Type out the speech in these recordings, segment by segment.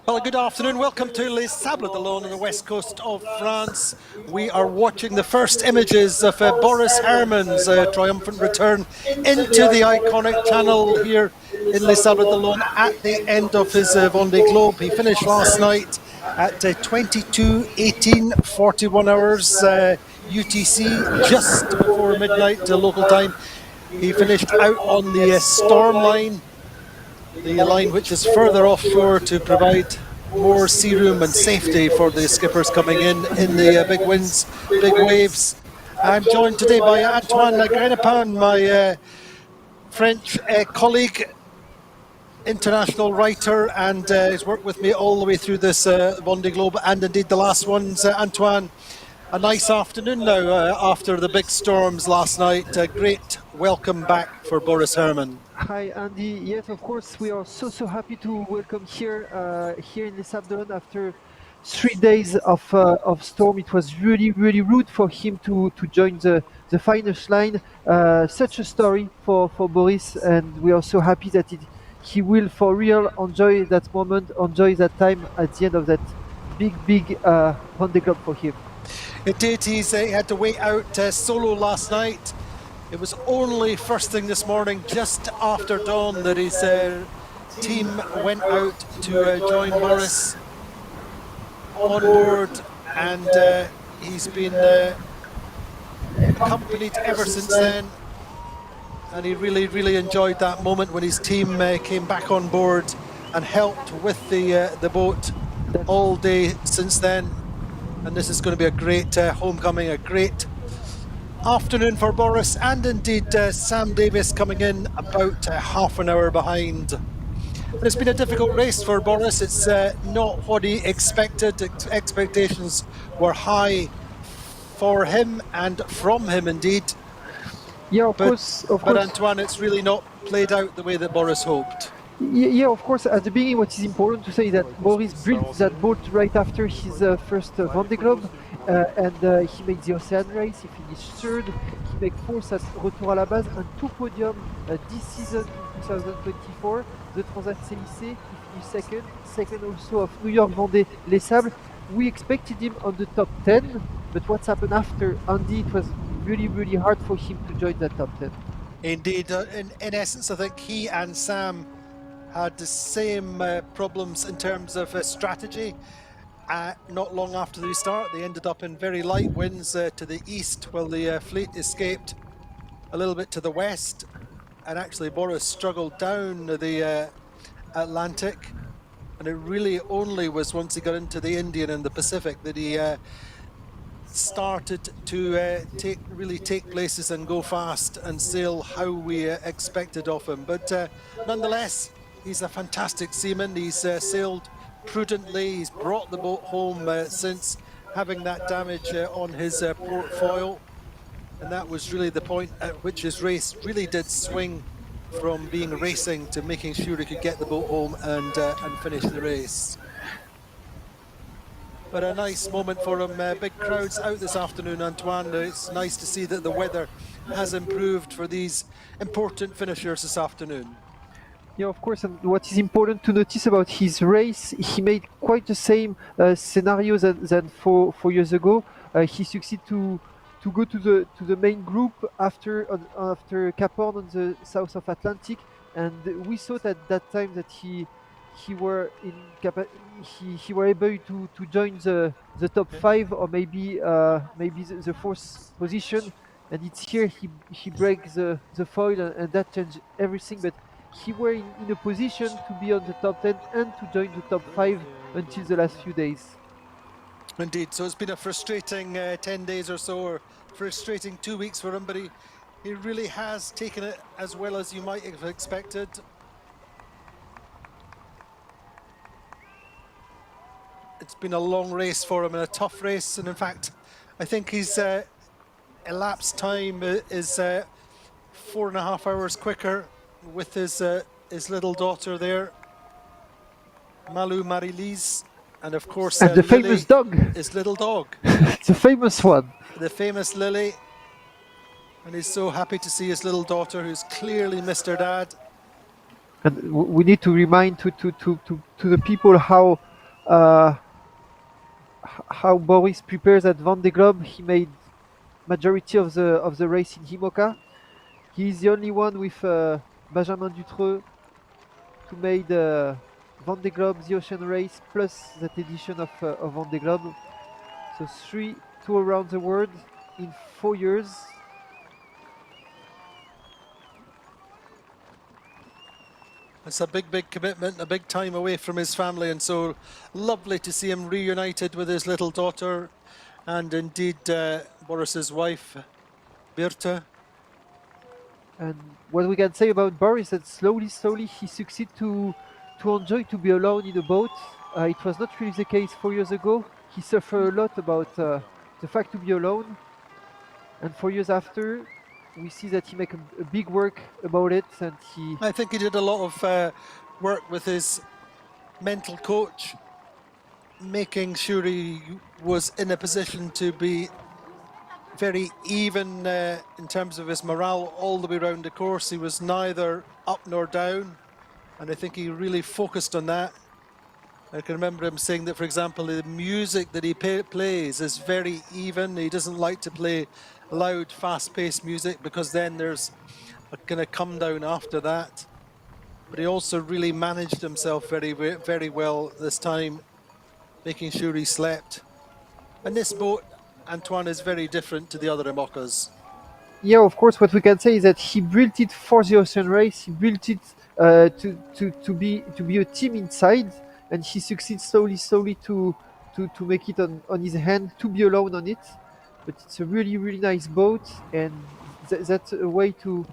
Well, good afternoon. Welcome to Les Sables along on the west coast of France. We are watching the first images of Boris Herrmann's triumphant return into the iconic channel here in Les Sables d'Olonne at the end of his Vendée Globe. He finished last night at 22:18, 41 hours UTC, just before midnight local time. He finished out on the storm line, the line which is further offshore to provide more sea room and safety for the skippers coming in the big winds, big waves. I'm joined today by Antoine Grenapin, my French colleague, international writer, and he's worked with me all the way through this Vendée Globe and indeed the last ones. Antoine, a nice afternoon now after the big storms last night. A great welcome back for Boris Herrmann. Hi Andy, yes of course we are so happy to welcome here in Les Sables d'Olonne after 3 days of storm. It was really rude for him to join the finish line. Such a story for Boris, and we are so happy that he will for real enjoy that moment, enjoy that time at the end of that big Vendée Globe for him. Indeed, he had to wait out solo last night. It was only first thing this morning, just after dawn, that his team went out to join Boris on board, and he's been accompanied ever since then. And he really enjoyed that moment when his team came back on board and helped with the boat all day since then. And this is going to be a great homecoming, a great afternoon for Boris, and indeed Sam Davies coming in about half an hour behind. But it's been a difficult race for Boris. It's not what he expected. Expectations were high for him and from him indeed. Yeah, of course. But Antoine, it's really not played out the way that Boris hoped. Yeah, of course. At the beginning, what is important to say that Boris built that boat right after his first Vendée Globe, and he made the Ocean race. He finished third. He made fourth at Retour à la Base and 2 podiums this season in 2024. The Transat-Élysée, he finished second also of New York Vendée Les Sables. We expected him on the top 10, but what's happened after Andy, it was really hard for him to join that top 10. Indeed, in essence, I think he and Sam had the same problems in terms of strategy. Not long after the restart, they ended up in very light winds to the east, while the fleet escaped a little bit to the west. And actually, Boris struggled down the Atlantic. And it really only was once he got into the Indian and the Pacific that he started to take places and go fast and sail how we expected of him. But nonetheless, he's a fantastic seaman. He's sailed prudently. He's brought the boat home since having that damage on his port foil. And that was really the point at which his race really did swing from being racing to making sure he could get the boat home and finish the race. But a nice moment for him. Big crowds out this afternoon, Antoine. It's nice to see that the weather has improved for these important finishers this afternoon. Yeah, of course, and what is important to notice about his race, he made quite the same scenario than 4 years ago. He succeeded to go to the main group after Cap Horn on the south of Atlantic, and we thought at that time that he were able to join the top 5 or maybe the 4th position, and it's here he breaks the foil and that changed everything. But he were in a position to be on the top 10 and to join the top 5 until the last few days. Indeed, so it's been a frustrating 10 days or so, or frustrating 2 weeks for him, but he really has taken it as well as you might have expected. It's been a long race for him and a tough race, and in fact, I think his elapsed time is 4.5 hours quicker with his little daughter there, Marie-Lise, and of course and the Lily, famous dog, his little dog, the famous one, the famous Lily. And he's so happy to see his little daughter, who's clearly missed her dad. And we need to remind to the people how uh, how Boris prepares at Vendée Globe. He made majority of the race in IMOCA. He's the only one with Benjamin Dutreux to made Vendée Globe, the Ocean Race, plus that edition of Vendée Globe. So two around the world in 4 years. It's a big commitment, a big time away from his family, and so lovely to see him reunited with his little daughter and indeed Boris's wife, Birte. And what we can say about Boris that slowly he succeeds to enjoy to be alone in a boat. It was not really the case 4 years ago. He suffered a lot about the fact to be alone. And 4 years after, we see that he make a big work about it, and I think he did a lot of work with his mental coach, making sure he was in a position to be very even in terms of his morale all the way around the course. He was neither up nor down, and I think he really focused on that. I can remember him saying that, for example, the music that he plays is very even. He doesn't like to play loud, fast-paced music because then there's a kind of come down after that. But he also really managed himself very well this time, making sure he slept. And this boat, Antoine, is very different to the other IMOCAs. Yeah, of course, what we can say is that he built it for the Ocean Race. He built it to be a team inside, and he succeeds slowly to make it on his hand, to be alone on it. But it's a really nice boat, and that's a way to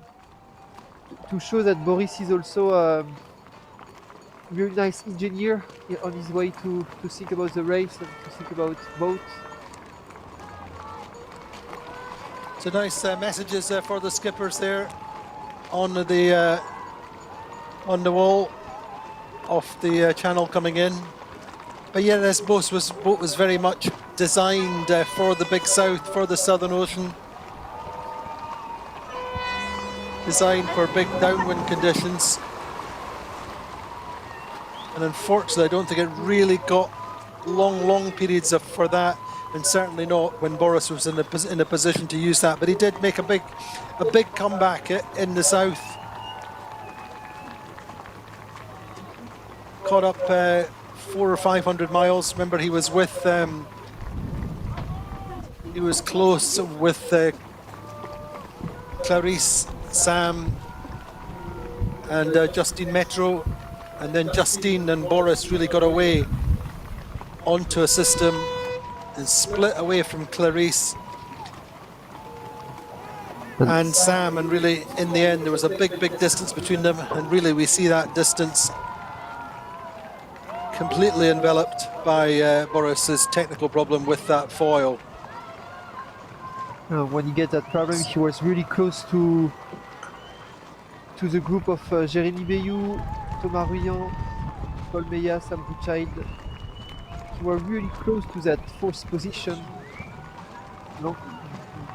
show that Boris is also a really nice engineer on his way to think about the race and to think about boats. So nice messages for the skippers there on the wall of the channel coming in. But yeah, this boat was very much designed for the Big South, for the Southern Ocean. Designed for big downwind conditions. And unfortunately, I don't think it really got long periods for that, and certainly not when Boris was in a position to use that. But he did make a big comeback in the south. Caught up 400 or 500 miles. Remember, he was with he was close with Clarisse, Sam, and Justine Metro, and then Justine and Boris really got away onto a system and split away from Clarisse and Sam, and really in the end there was a big distance between them, and really we see that distance completely enveloped by Boris's technical problem with that foil. When he get that problem, he was really close to the group of Jérémy Bayou, Thomas Ruyant, Paul Meillat, Sam Davies. He was really close to that fourth position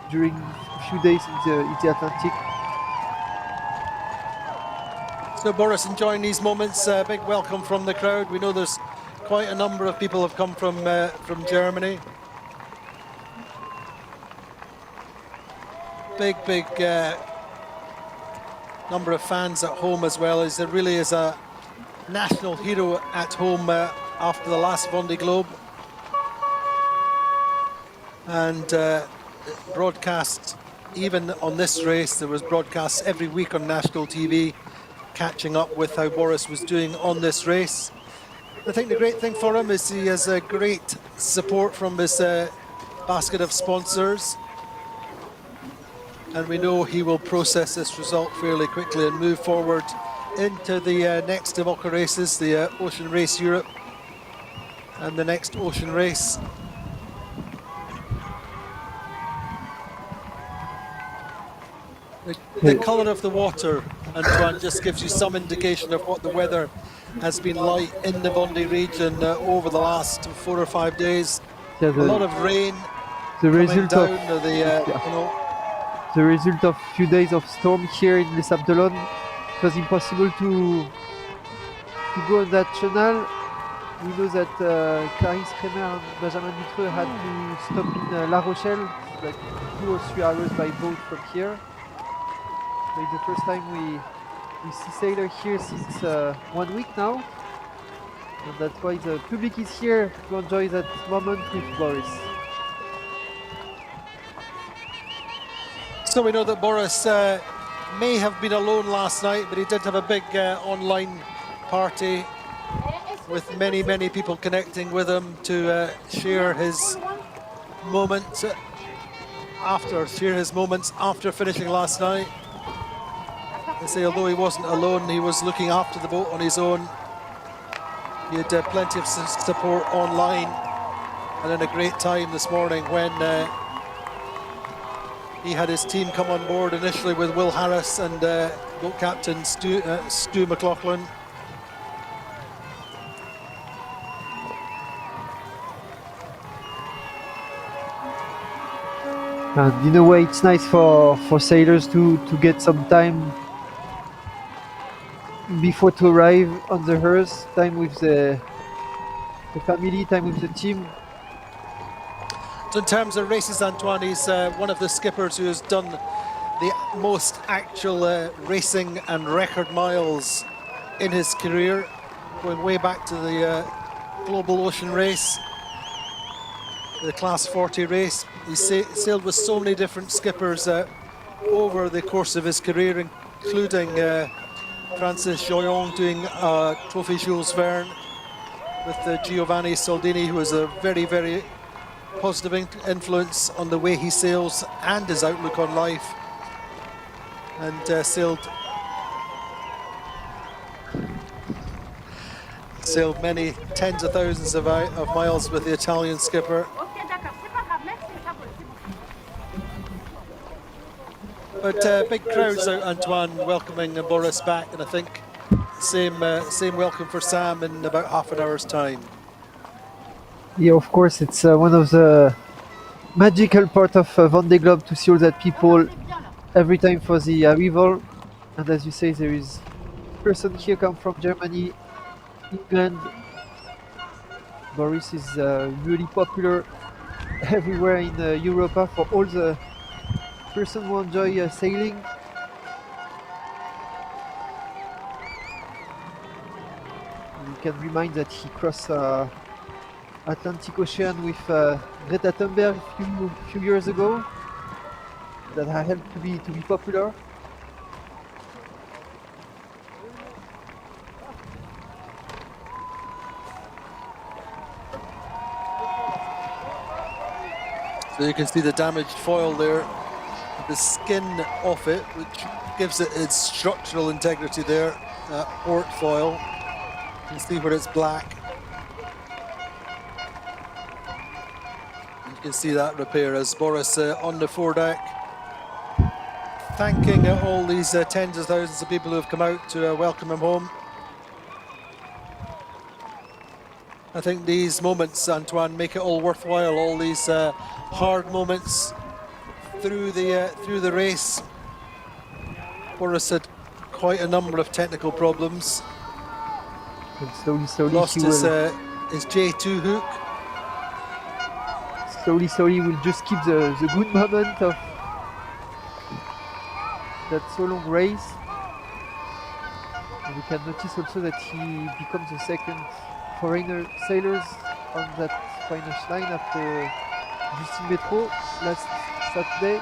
during a few days in the Atlantic. So Boris enjoying these moments. Big welcome from the crowd. We know there's quite a number of people have come from Germany. Big number of fans at home as well. As there really is a national hero at home after the last Vendée Globe, and broadcast even on this race. There was broadcasts every week on national TV, catching up with how Boris was doing on this race. I think the great thing for him is he has a great support from his basket of sponsors. And we know he will process this result fairly quickly and move forward into the next IMOCA races, the Ocean Race Europe and the next Ocean Race. The colour of the water, Antoine, just gives you some indication of what the weather has been like in the Vendée region over the last 4 or 5 days. Yeah, a lot of rain the coming result down, of the the result of few days of storm here in Les Sables. It was impossible to go on that channel. We know that Clarisse Kremer and Benjamin Dutreux had to stop in La Rochelle, like 2 or 3 hours by boat from here. So it's the first time we see sailors here since 1 week now. And that's why the public is here to enjoy that moment with Boris. So we know that Boris may have been alone last night, but he did have a big online party with many, many people connecting with him to share his moments after finishing last night. They say although he wasn't alone, he was looking after the boat on his own. He had plenty of support online, and then a great time this morning when he had his team come on board initially with Will Harris and boat captain Stu McLaughlin. And in a way, it's nice for sailors to get some time before to arrive on the hearse, time with the family, time with the team. So in terms of races, Antoine, he's one of the skippers who has done the most actual racing and record miles in his career, going way back to the Global Ocean Race, the Class 40 race. He sailed with so many different skippers over the course of his career, including Francis Joyon doing Trophy Jules Verne with Giovanni Soldini, who was a very, very positive influence on the way he sails and his outlook on life, and sailed many tens of thousands of miles with the Italian skipper. But big crowds out, Antoine, welcoming Boris back, and I think same welcome for Sam in about half an hour's time. Yeah, of course, it's one of the magical part of Vendée Globe to see all that people every time for the arrival. And as you say, there is person here come from Germany, England. Boris is really popular everywhere in Europe for all the person who enjoy sailing. We can remind that he crossed Atlantic Ocean with Greta Thunberg a few years ago. That helped to be popular. So you can see the damaged foil there, the skin off it, which gives it its structural integrity there, port foil. You can see where it's black. And you can see that repair as Boris on the foredeck, thanking all these tens of thousands of people who have come out to welcome him home. I think these moments, Antoine, make it all worthwhile, all these hard moments through the race. Boris had quite a number of technical problems. And slowly lost his J2 hook. Slowly we'll just keep the good moment of that so long race. And we can notice also that he becomes the second foreigner sailors on that finish line after Justin Metro last Saturday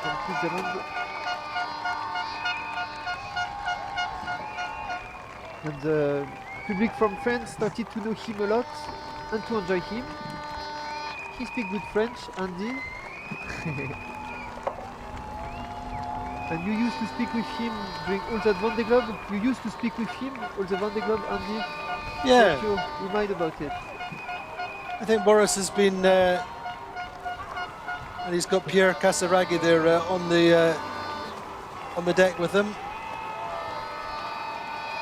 from Switzerland. And the public from France started to know him a lot and to enjoy him. He speaks good French, Andy. And you used to speak with him during all that Vendée Globe? You used to speak with him all the Vendée Globe, Andy? Yeah. What you remind about it? I think Boris has been, and he's got Pierre Casaraghi there on the deck with him,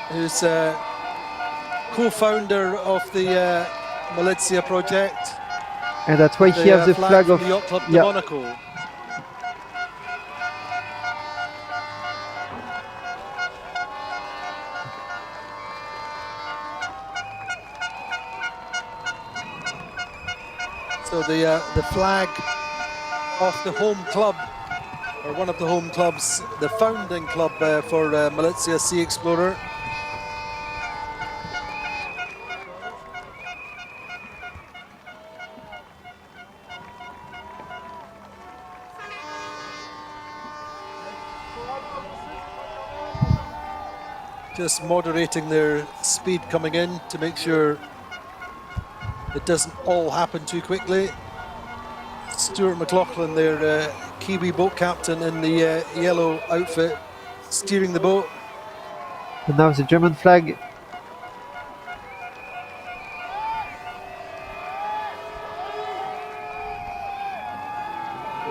who's co-founder of the Malizia project. And that's why he has the flag of the Yacht Club de Monaco. So the flag of the home club, or one of the home clubs, the founding club for Malizia-Seaexplorer. Just moderating their speed coming in to make sure it doesn't all happen too quickly. Stuart McLaughlin, their Kiwi boat captain in the yellow outfit, steering the boat. And now the German flag.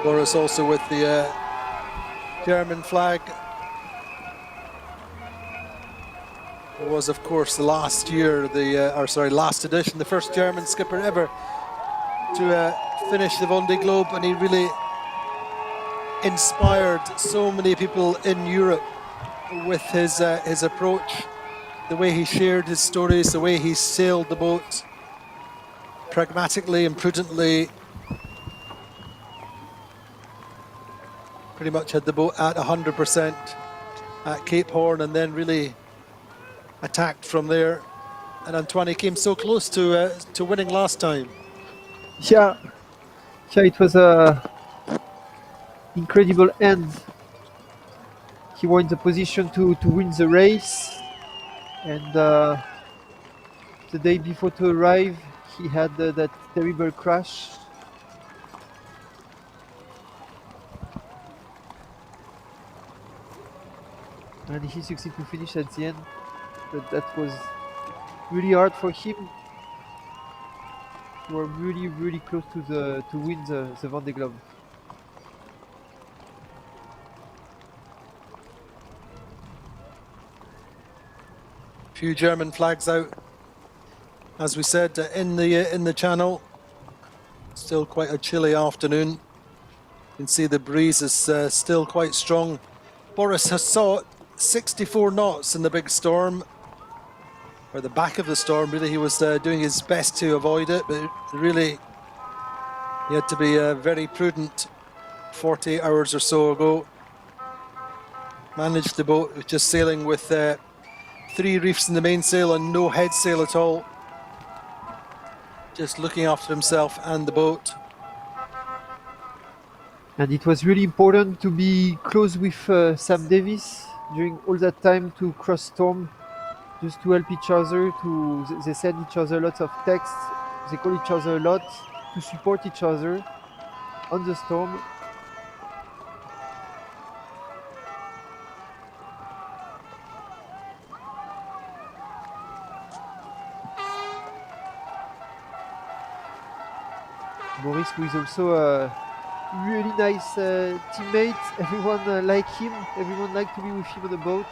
Boris also with the German flag. It was, of course, last year, last edition, the first German skipper ever to finish the Vendée Globe, and he really inspired so many people in Europe with his approach, the way he shared his stories, the way he sailed the boat, pragmatically and prudently. Pretty much had the boat at 100% at Cape Horn, and then really attacked from there. And Antoine came so close to winning last time. Yeah, it was a incredible end. He was in the position to win the race, and the day before to arrive, he had that terrible crash. And he succeeded to finish at the end, but that was really hard for him. We were really close to win the Vendée Globe. Few German flags out, as we said, in the channel. Still quite a chilly afternoon. You can see the breeze is still quite strong. Boris has saw 64 knots in the big storm, or the back of the storm. Really, he was doing his best to avoid it, but really he had to be very prudent. 48 hours or so ago, managed the boat just sailing with 3 reefs in the mainsail and no head sail at all, just looking after himself and the boat. And it was really important to be close with Sam Davies during all that time to cross storm, just to help each other. They send each other lots of texts. They call each other a lot to support each other on the storm. Boris, who is also a really nice teammate. Everyone liked him. Everyone liked to be with him on the boat.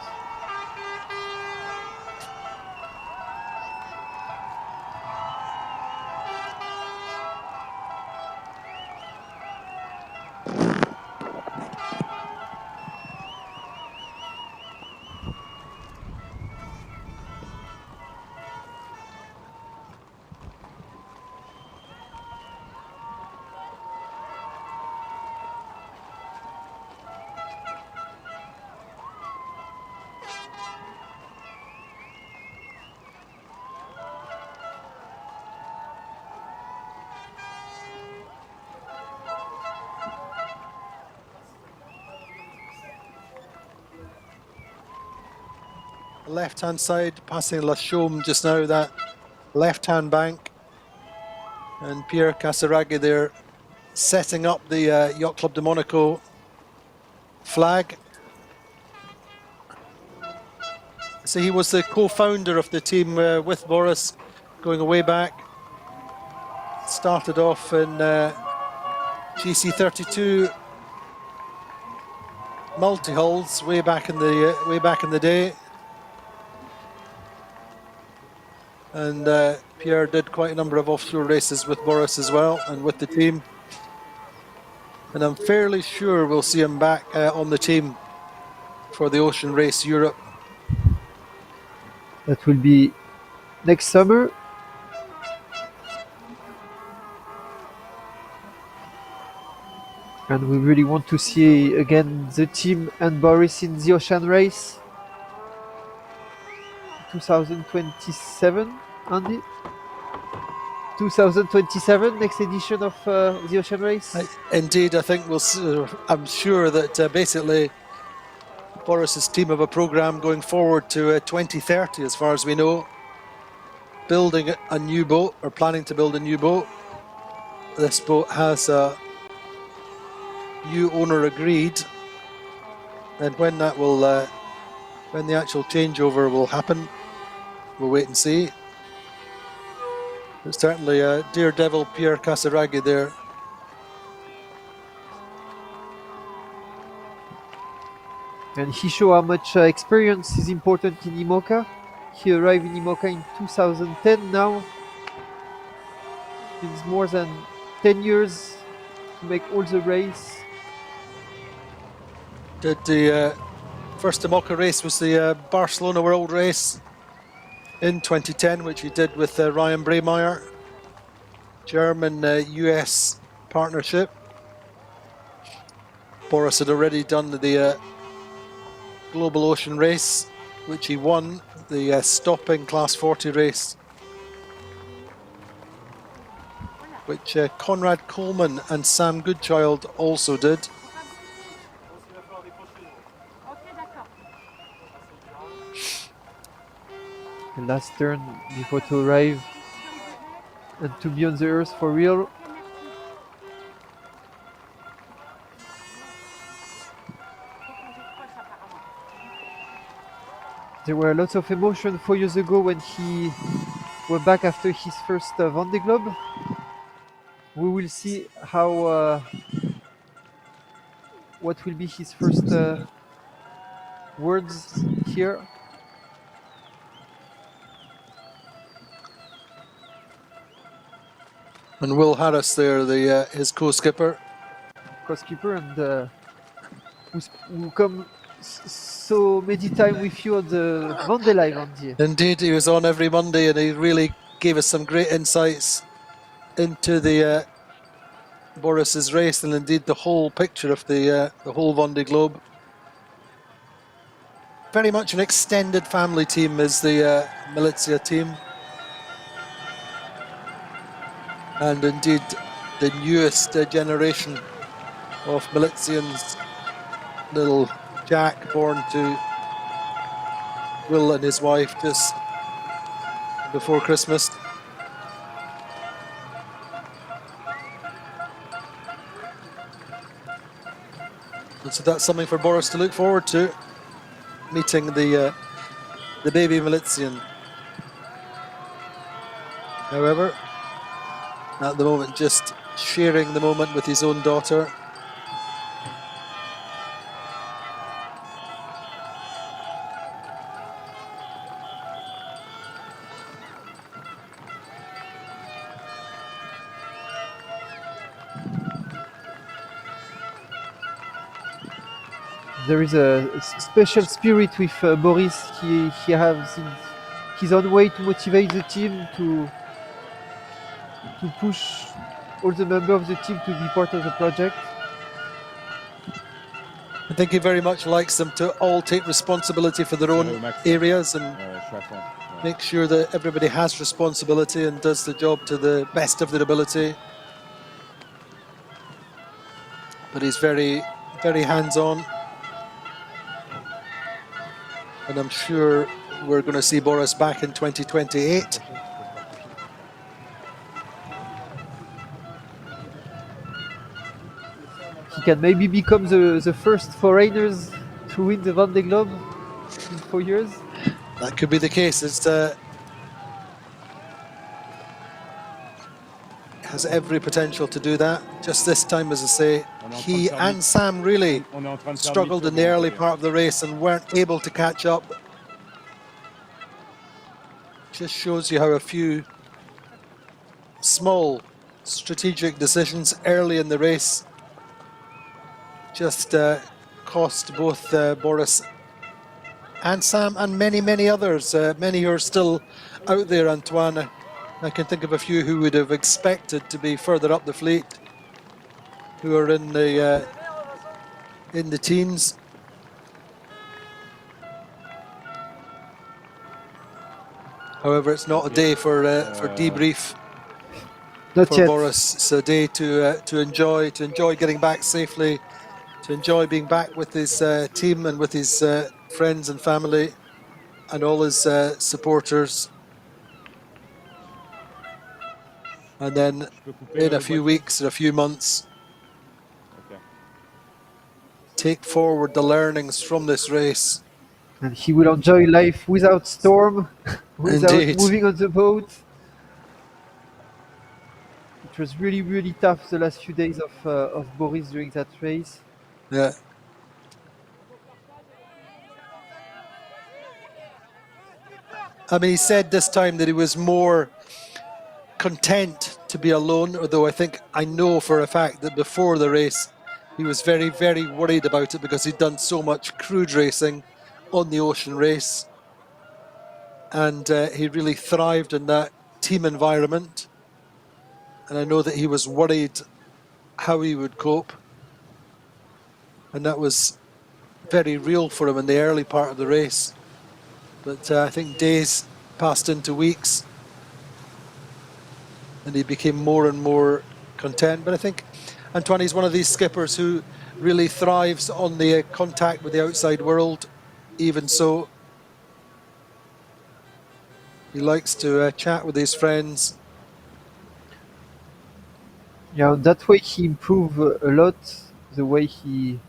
Left-hand side, passing La Chaume just now, that left-hand bank. And Pierre Casaraghi there setting up the Yacht Club de Monaco flag. So he was the co-founder of the team with Boris, going way back. Started off in GC32 multi-hulls way back in the day. And Pierre did quite a number of offshore races with Boris as well, and with the team. And I'm fairly sure we'll see him back on the team for the Ocean Race Europe. That will be next summer. And we really want to see again the team and Boris in the ocean race. 2027, Andy? 2027, next edition of the ocean race? Indeed, I think we'll see, I'm sure that basically Boris's team have a program going forward to 2030, as far as we know, building a new boat, or planning to build a new boat. This boat has a new owner agreed, and when that will, when the actual changeover will happen, we'll wait and see. But certainly, Daredevil Pierre Casaraghi there. And he showed how much experience is important in IMOCA. He arrived in IMOCA in 2010 now. It's more than 10 years to make all the race. Did the first IMOCA race was the Barcelona World Race in 2010, which he did with Ryan Bremeyer, German-US partnership. Boris had already done the Global Ocean Race, which he won, the stopping Class 40 race, which Conrad Coleman and Sam Goodchild also did. The last turn before to arrive and to be on the earth for real. There were lots of emotion 4 years ago when he went back after his first Vendée Globe. We will see how what will be his first words here. And Will Harris there, his co-skipper. Co-skipper, and who come so many times with you on the Vendée Live, Andy. Indeed, he was on every Monday, and he really gave us some great insights into the Boris's race, and indeed the whole picture of the whole Vendée Globe. Very much an extended family team is the Malizia team. And indeed the newest generation of Malizians, little Jack, born to Will and his wife just before Christmas. And so that's something for Boris to look forward to, meeting the baby Malizian. However, at the moment, just sharing the moment with his own daughter. There is a special spirit with Boris. He has his own way to motivate the team, to push all the members of the team to be part of the project. I think he very much likes them to all take responsibility for their own areas and make sure that everybody has responsibility and does the job to the best of their ability. But he's very, very hands-on. And I'm sure we're going to see Boris back in 2028. He can maybe become the first foreigners to win the Vendée Globe in 4 years. That could be the case. It has every potential to do that. Just this time, as I say, he and Sam really struggled in the early part of the race and weren't able to catch up. Just shows you how a few small strategic decisions early in the race just cost both Boris and Sam and many, many others. Many who are still out there, Antoine. I can think of a few who would have expected to be further up the fleet, who are in the teens. However, it's not a day for debrief Not for yet. Boris. It's a day to enjoy getting back safely, to enjoy being back with his team and with his friends and family and all his supporters. And then in a few weeks or a few months, take forward the learnings from this race. And he will enjoy life without storm, without Indeed. moving on the boat. It was really, really tough the last few days of Boris during that race. Yeah. I mean, he said this time that he was more content to be alone, although I know for a fact that before the race, he was very, very worried about it because he'd done so much crude racing on the ocean race. And he really thrived in that team environment. And I know that he was worried how he would cope. And that was very real for him in the early part of the race. But I think days passed into weeks and he became more and more content. But I think Antoine is one of these skippers who really thrives on the contact with the outside world. Even so, he likes to chat with his friends. Yeah, that way he improved a lot. The way he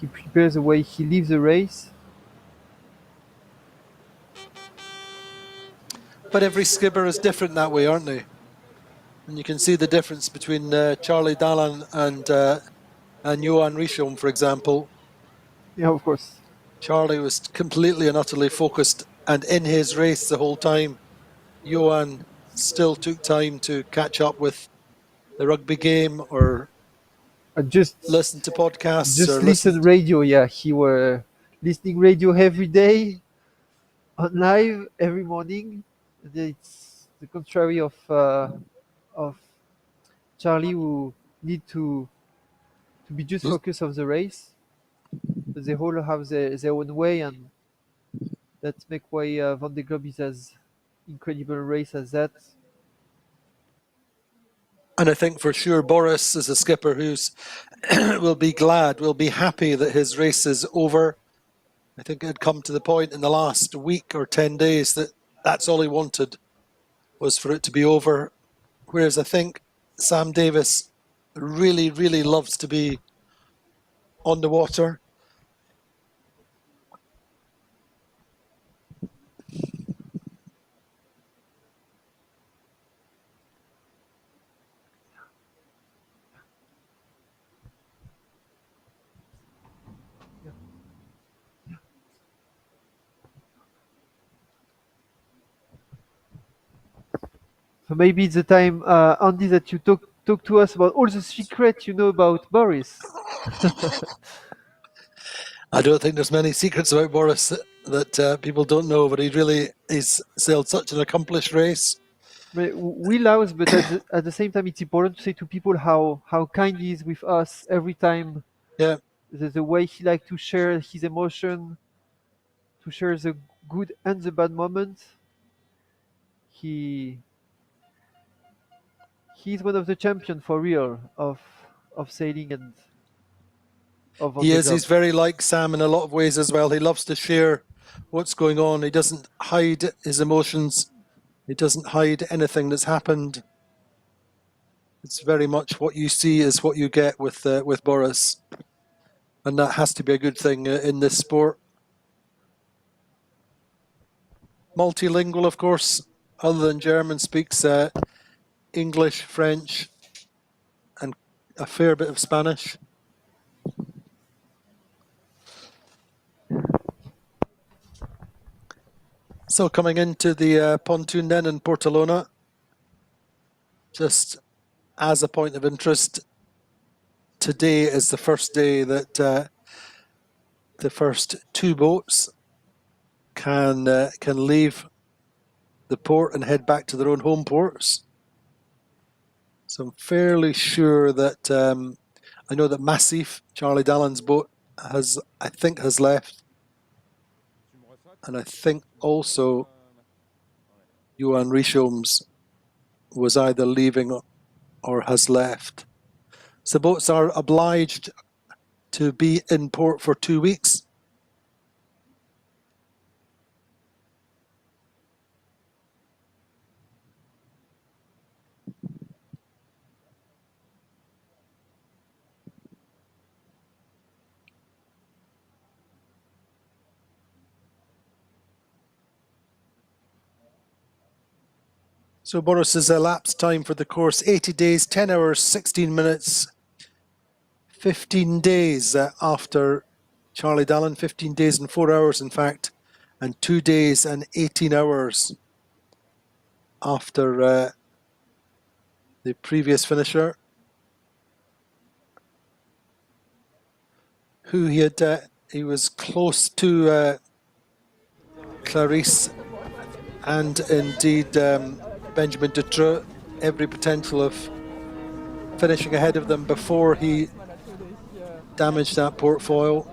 prepares, the way he lives the race. But every skipper is different that way, aren't they? And you can see the difference between Charlie Dallan and Johan Richomme, for example. Yeah, of course. Charlie was completely and utterly focused and in his race the whole time. Johan still took time to catch up with the rugby game or Just listen to podcasts. Just or listen radio. Yeah, he were listening radio every day, on live every morning. It's the contrary of Charlie, who need to be just focused on the race. But they all have their own way, and that's make why Vendée Globe is as incredible race as that. And I think for sure Boris is a skipper who's will be happy that his race is over. I think it had come to the point in the last week or 10 days that that's all he wanted was for it to be over. Whereas I think Sam Davies really, really loves to be on the water. So maybe it's the time, Andy, that you talk to us about all the secrets you know about Boris. I don't think there's many secrets about Boris that people don't know, but he's sailed such an accomplished race. We loud, but at the same time, it's important to say to people how kind he is with us every time. Yeah. The way he likes to share his emotion, to share the good and the bad moments. He's one of the champions for real of sailing and of He Vendée is. Globe. He's very like Sam in a lot of ways as well. He loves to share what's going on. He doesn't hide his emotions. He doesn't hide anything that's happened. It's very much what you see is what you get with Boris. And that has to be a good thing in this sport. Multilingual, of course, other than German, speaks English, French, and a fair bit of Spanish. So coming into the pontoon then in Portelona, just as a point of interest, today is the first day that the first two boats can leave the port and head back to their own home ports. So I'm fairly sure that I know that Massif, Charlie Dallon's boat, I think has left, and I think also Johan Richome's was either leaving or has left. So boats are obliged to be in port for 2 weeks. So Boris's elapsed time for the course, 80 days, 10 hours, 16 minutes, 15 days after Charlie Dallon, 15 days and 4 hours in fact, and 2 days and 18 hours after the previous finisher, who he was close to Clarisse and indeed Benjamin Dutroux, every potential of finishing ahead of them before he damaged that portfolio.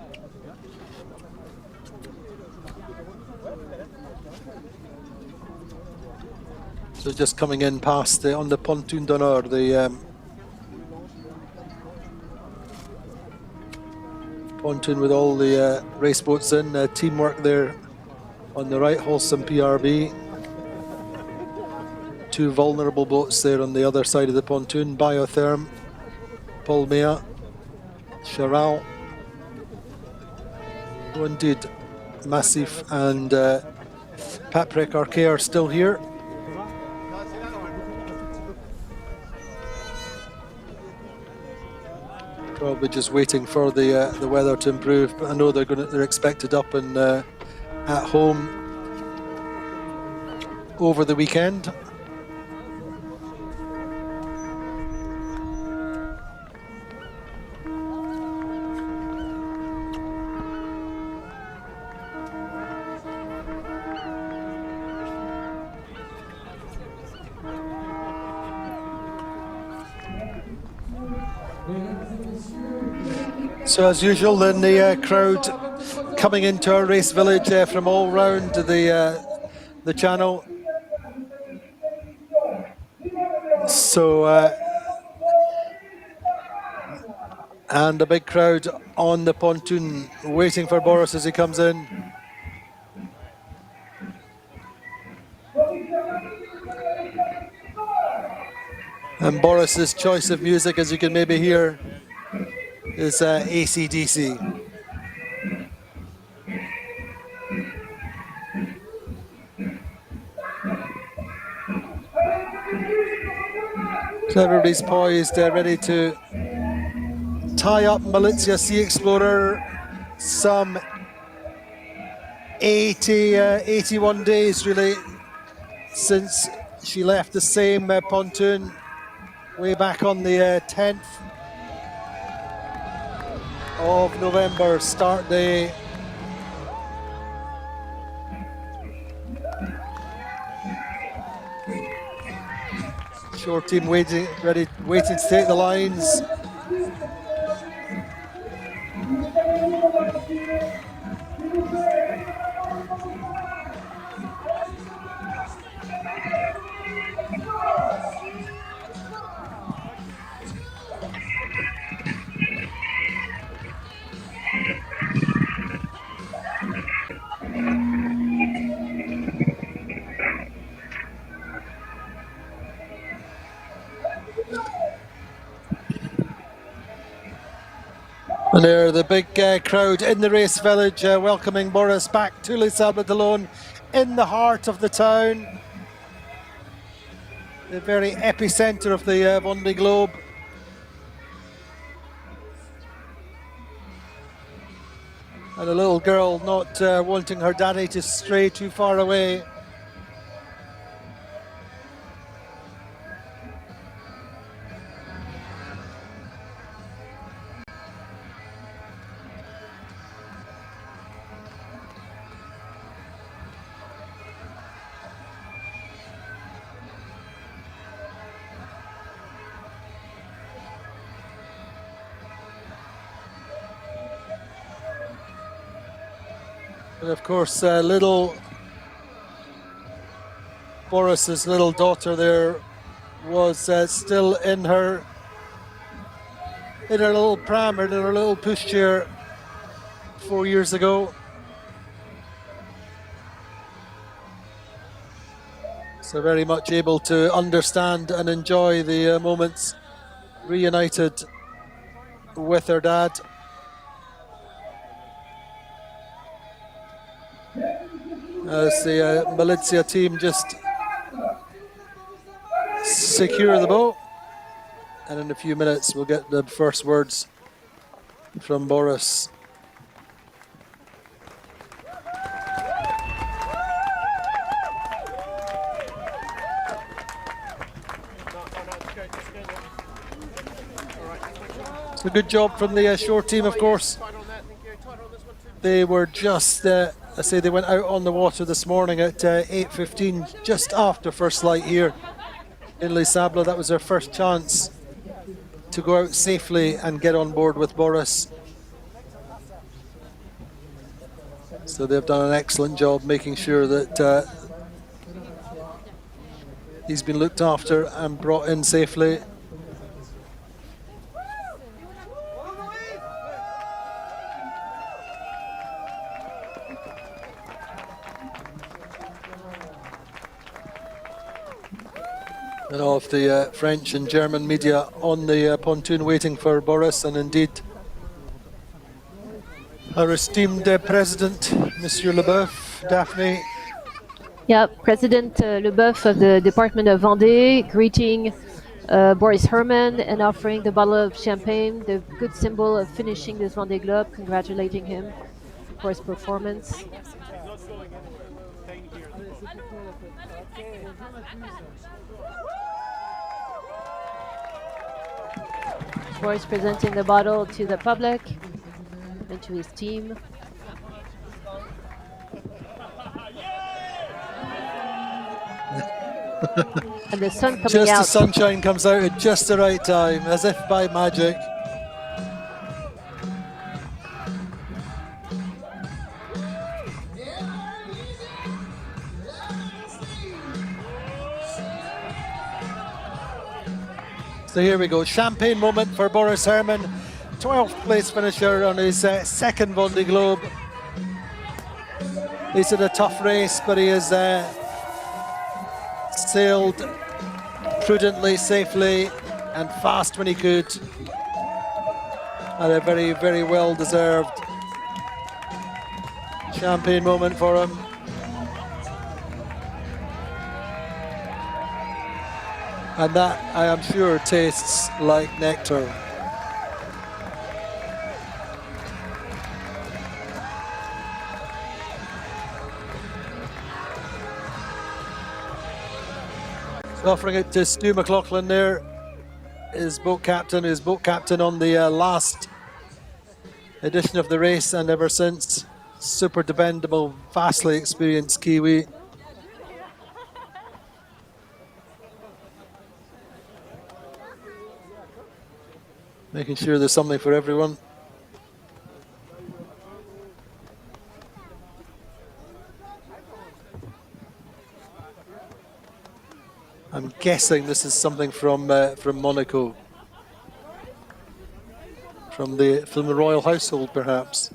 So just coming in past on the Pontoon d'Honneur, the pontoon with all the race boats in, teamwork there on the right, Wholesome PRB. Two vulnerable boats there on the other side of the pontoon, Biotherm, Polmea, Charal. Oh, indeed, Massif and Paprec Arquet are still here. Probably just waiting for the weather to improve, but I know they're expected up and at home over the weekend. So as usual, then the crowd coming into our race village from all round the channel. So and a big crowd on the pontoon waiting for Boris as he comes in. And Boris's choice of music, as you can maybe hear, is AC/DC. So everybody's poised, ready to tie up Malizia-Seaexplorer. Some 81 days really since she left the same pontoon way back on the 10th of November, start day. Shore team waiting to take the lines. And there, the big crowd in the race village welcoming Boris back to Les Sables d'Olonne in the heart of the town. The very epicenter of the Vendée Globe. And a little girl not wanting her daddy to stray too far away. And of course, little Boris's little daughter there was still in her little pram or in her little pushchair 4 years ago. So very much able to understand and enjoy the moments reunited with her dad. As the Malizia team just secure the boat. And in a few minutes we'll get the first words from Boris. It's a good job from the shore team, of course. They were just, I say they went out on the water this morning at 8:15, just after first light here in Les Sables. That was their first chance to go out safely and get on board with Boris. So they've done an excellent job making sure that he's been looked after and brought in safely. And all of the French and German media on the pontoon waiting for Boris, and indeed our esteemed President, Monsieur Leboeuf, Daphne. Yeah, President Leboeuf of the Department of Vendée greeting Boris Herrmann and offering the bottle of champagne, the good symbol of finishing this Vendée Globe, congratulating him for his performance. Boris presenting the bottle to the public and to his team. And the sun coming just out. The sunshine comes out at just the right time, as if by magic. So here we go, champagne moment for Boris Herrmann, 12th place finisher on his second Vendée Globe. He's had a tough race, but he has sailed prudently, safely, and fast when he could. And a very, very well-deserved champagne moment for him. And that, I am sure, tastes like nectar. Offering it to Stu McLaughlin there, his boat captain on the last edition of the race, and ever since, super dependable, vastly experienced Kiwi. Making sure there's something for everyone. I'm guessing this is something from Monaco, from the royal household, perhaps.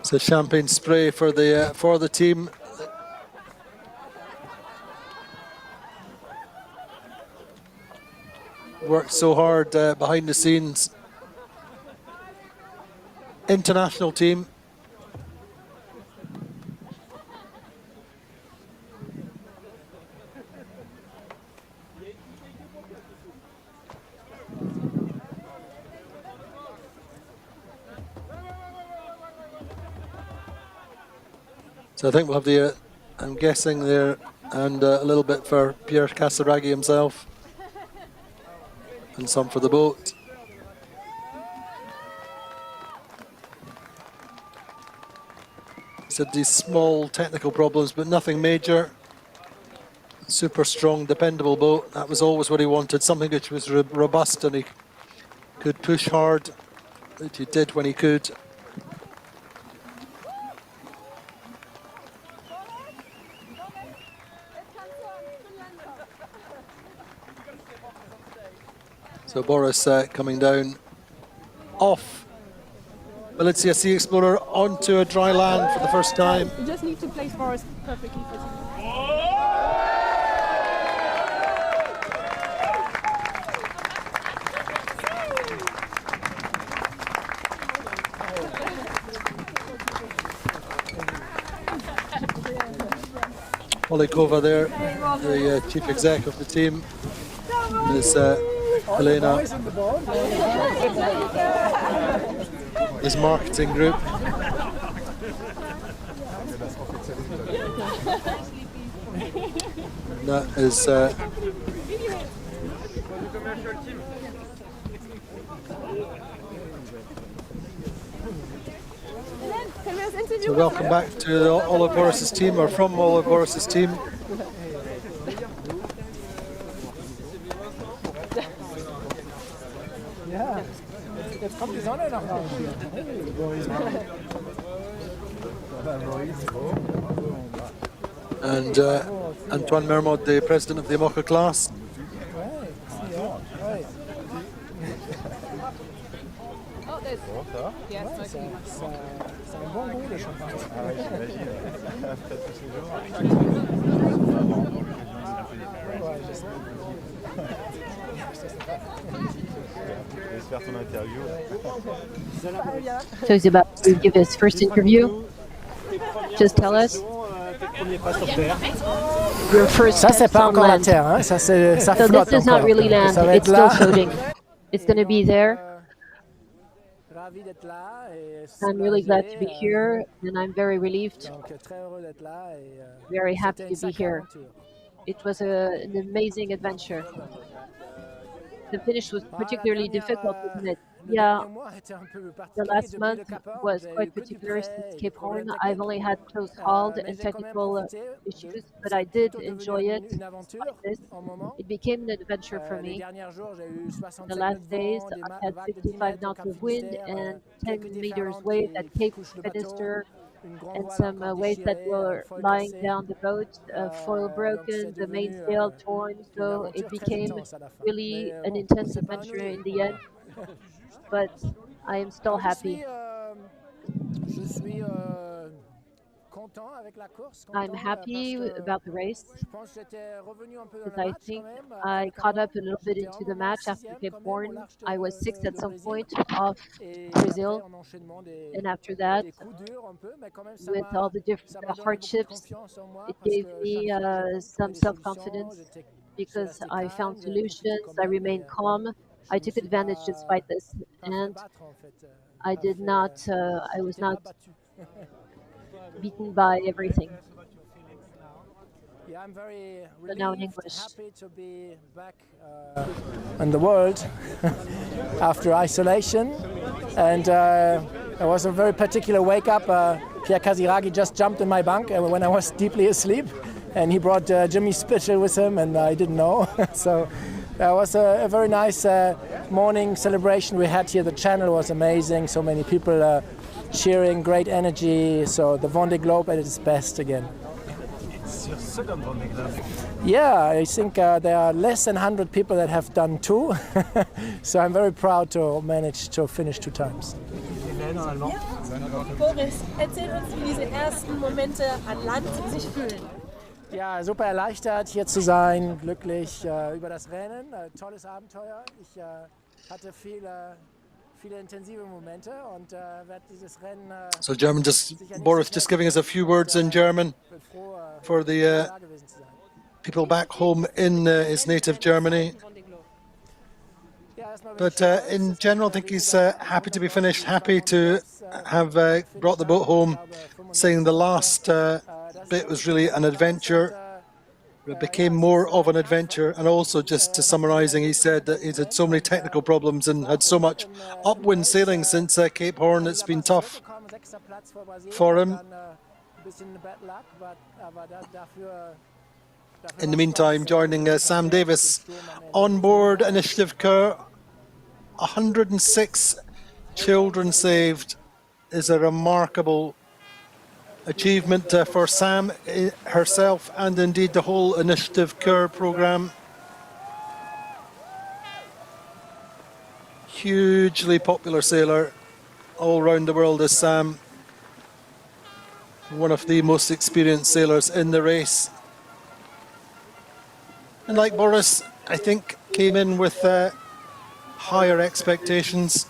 It's a champagne spray for the team. Worked so hard behind the scenes. International team. So I think we'll have the, I'm guessing there, and a little bit for Pierre Casaraghi himself, and some for the boat. Said these small technical problems, but nothing major. Super strong, dependable boat. That was always what he wanted, something which was robust and he could push hard, which he did when he could. So Boris coming down off Malizia-Seaexplorer onto a dry land for the first time. You just need to place Boris perfectly for him. Olikova there, the chief exec of the team, is Elena, his marketing group. And that is so welcome back to all of Boris's team, or from all of Boris's team. Ja, jetzt kommt die Sonne noch raus hier. And Antoine Mermod, the president of the IMOCA class. Oh, there's... Yes, okay. C'est un bon goût, le champagne. Ah oui, j'imagine. J'espère ton interview. So he's about to give his first interview. Just tell us. Your first Ça, c'est steps pas on encore la land. terre, hein. Ça So flotte this is not encore. really land, Ça va it's être still là. floating. It's going to be there. Ravi d'être là et I'm really glad to be here, and I'm very relieved, Donc, très heureux d'être là et very happy c'était une to be sacrée here. aventure. It was an amazing adventure. The finish was particularly difficult, wasn't it? Le Yeah, dernier mois était un peu the particulier last depuis month le Cap Horn. was J'ai eu quite que du particular frais since et Cape des Horn. problèmes I've only had close hauled mais and j'ai quand même technical profité issues, de- but I c'est did plutôt enjoy devenu it. une aventure Like this. en moment. It became an adventure for Les me. derniers jours, j'ai eu 67 The nœuds last de days, vent, des I had vagues de 10 55 mètres au knots Cap of wind Finistère, and 10 quelques meters déferlantes wave qui at Cape couchent le bateau, Finisterre, une grande and voile some encore waves that déchirée, were foil lying cassé. down the boat, foil Donc broken, c'est the devenu mainsail torn, une so it aventure très became intense à la fin. really Mais, an bon, intense c'est pas adventure ennuyé. in the end, but I am still happy. Je suis content avec la course. I'm content, happy parce que about the race je pense que j'étais revenu un peu dans because le I match quand think même. I Après caught Cap up a little bit j'étais into en the moment match after sixième Cape quand même au Horn. large I was de- sixth at de some Brésil. point off Et Brazil, après, en enchaînement and after that, des coups durs un peu, mais quand même ça with all the ça different m'a donné beaucoup de hardships, confiance en moi it parce gave que me chaque fois, j'ai some trouvé des self-confidence solutions, je because suis I resté found calme, j'ai profité solutions. quand I même, remained et calm. je I me took suis advantage despite this, pas fait and battre en fait. I Pas did fait, not. I was j'étais pas not battu. beaten by everything. Yeah, I'm very So now in relieved, English. happy to be back in the world after isolation, and it was a very particular wake up. Pierre Casiraghi just jumped in my bunk when I was deeply asleep, and he brought Jimmy Spitchell with him, and I didn't know. So it was a very nice morning celebration we had here. The channel was amazing. So many people cheering, great energy. So the Vendée Globe at its best again. Yeah, I think there are less than 100 people that have done two. So I'm very proud to manage to finish 2 times. Boris, erzähl uns, wie diese ersten Momente an Land sich fühlen. Ja, super erleichtert hier zu sein, glücklich über das Rennen, tolles Abenteuer. Ich hatte viele intensive Momente und werde dieses Rennen So German, Boris just giving us a few words in German bin froh, for the da gewesen zu sein. people back home in his native Germany. Ja, erstmal bin But ich stolz, in es general, I gibt, think wie he's gesagt, happy to be finished, happy to have brought the boat home, saying the last bit was really an adventure. It became more of an adventure, and also just to summarising, he said that he's had so many technical problems and had so much upwind sailing since Cape Horn. It's been tough for him. In the meantime, joining Sam Davies on board Initiative-Cœur, 106 children saved is a remarkable achievement for Sam herself and indeed the whole Initiative-Cœur programme. Hugely popular sailor all around the world is Sam. One of the most experienced sailors in the race. And like Boris, I think came in with higher expectations,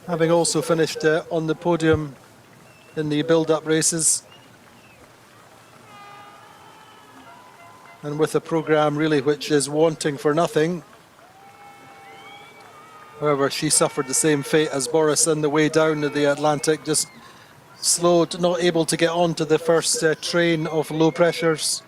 having also finished on the podium in the build-up races. And with a programme really which is wanting for nothing. However, she suffered the same fate as Boris on the way down to the Atlantic, just slowed, not able to get onto the first train of low pressures.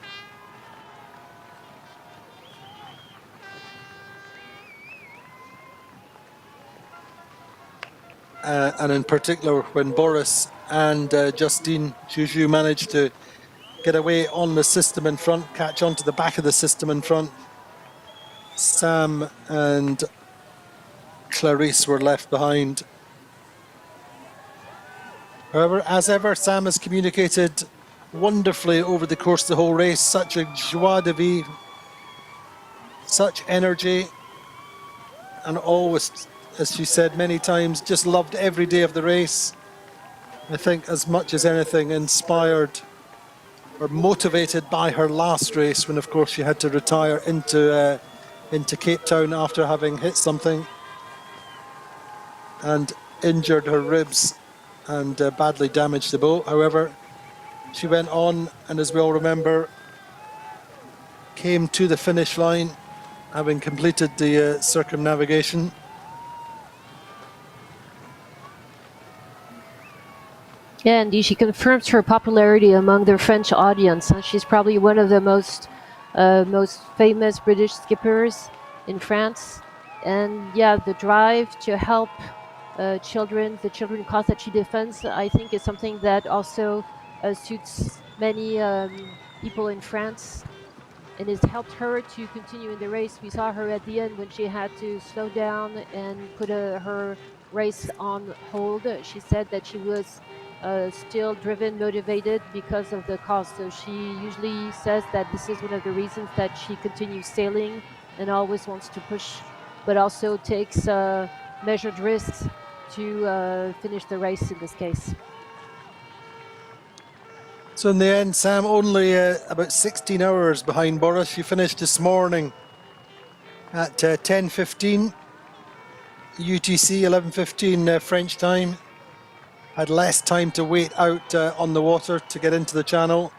And in particular, when Boris and Justine Juju managed to get away on the system in front, catch onto the back of the system in front, Sam and Clarice were left behind. However, as ever, Sam has communicated wonderfully over the course of the whole race. Such a joie de vivre, such energy, and always, as she said many times, just loved every day of the race. I think as much as anything inspired or motivated by her last race, when of course she had to retire into Cape Town after having hit something and injured her ribs and badly damaged the boat. However, she went on, and as we all remember, came to the finish line, having completed the circumnavigation. Yeah, indeed, she confirms her popularity among the French audience. She's probably one of the most famous British skippers in France. And yeah, the drive to help the children cause that she defends, I think is something that also suits many people in France and has helped her to continue in the race. We saw her at the end when she had to slow down and put her race on hold. She said that she was still driven, motivated because of the cause. So she usually says that this is one of the reasons that she continues sailing and always wants to push, but also takes measured risks to finish the race in this case. So in the end, Sam only about 16 hours behind Boris. She finished this morning at 10:15 UTC, 11:15 French time. Had less time to wait out on the water to get into the channel.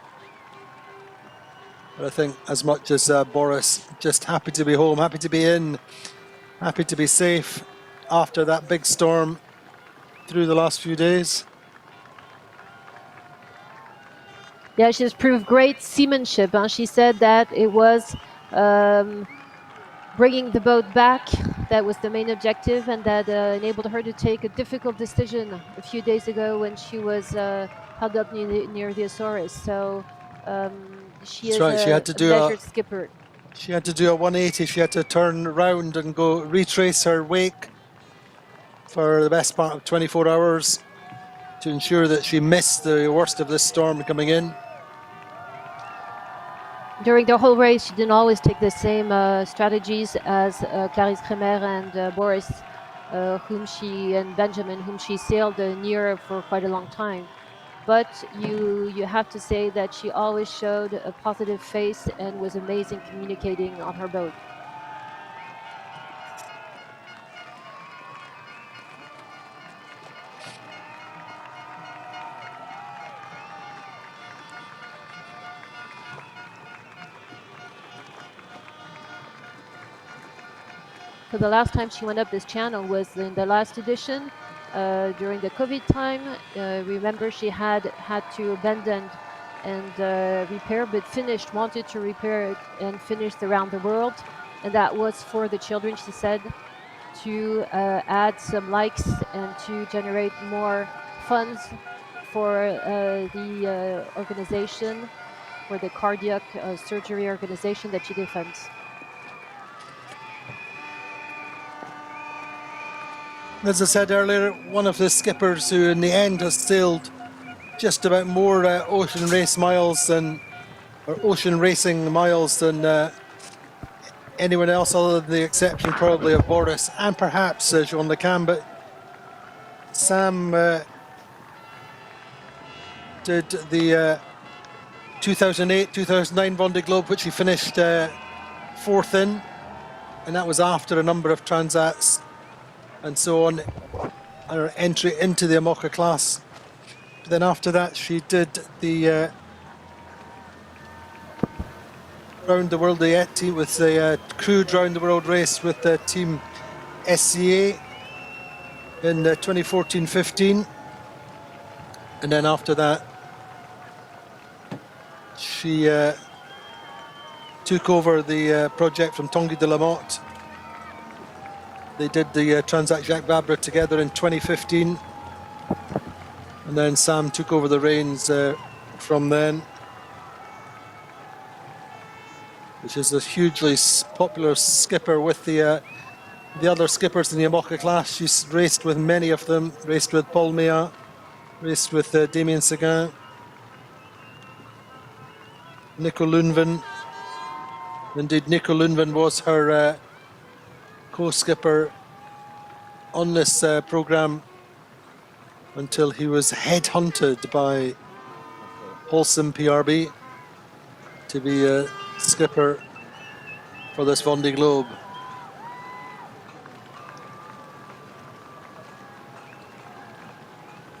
But I think as much as Boris, just happy to be home, happy to be in, happy to be safe after that big storm through the last few days. Yeah, she's proved great seamanship. She said that it was bringing the boat back that was the main objective, and that enabled her to take a difficult decision a few days ago when she was held up near the Azores. So she is right. She had to do measured skipper. She had to do a 180. She had to turn around and go retrace her wake for the best part of 24 hours to ensure that she missed the worst of this storm coming in. During the whole race, she didn't always take the same strategies as Clarisse Kremer and Boris, and Benjamin, whom she sailed near for quite a long time. But you have to say that she always showed a positive face and was amazing communicating on her boat. So the last time she went up this channel was in the last edition during the COVID time. Remember, she had to abandon and repair, but wanted to repair it and finished around the world. And that was for the children, she said, to add some likes and to generate more funds for the organization, for the cardiac surgery organization that she defends. As I said earlier, one of the skippers who in the end has sailed just about more ocean racing miles than anyone else, other than the exception probably of Boris and perhaps Jean Le Cam. But Sam did the 2008-2009 Vendée Globe, which he finished fourth in, and that was after a number of transats and so on, her entry into the IMOCA class. But then after that, she did the round the world team with the crewed round the world race with the team SCA in 2014-15, and then after that she took over the project from Tanguy de la Motte. They did the Transat Jacques Vabre together in 2015, and then Sam took over the reins from then, which is a hugely popular skipper with the other skippers in the IMOCA class. She's raced with many of them, raced with Paul Méat, raced with Damien Seguin, Nico Lunven. Indeed, Nico Lunven was her co-skipper on this programme until he was headhunted by Holcim PRB to be a skipper for this Vendée Globe.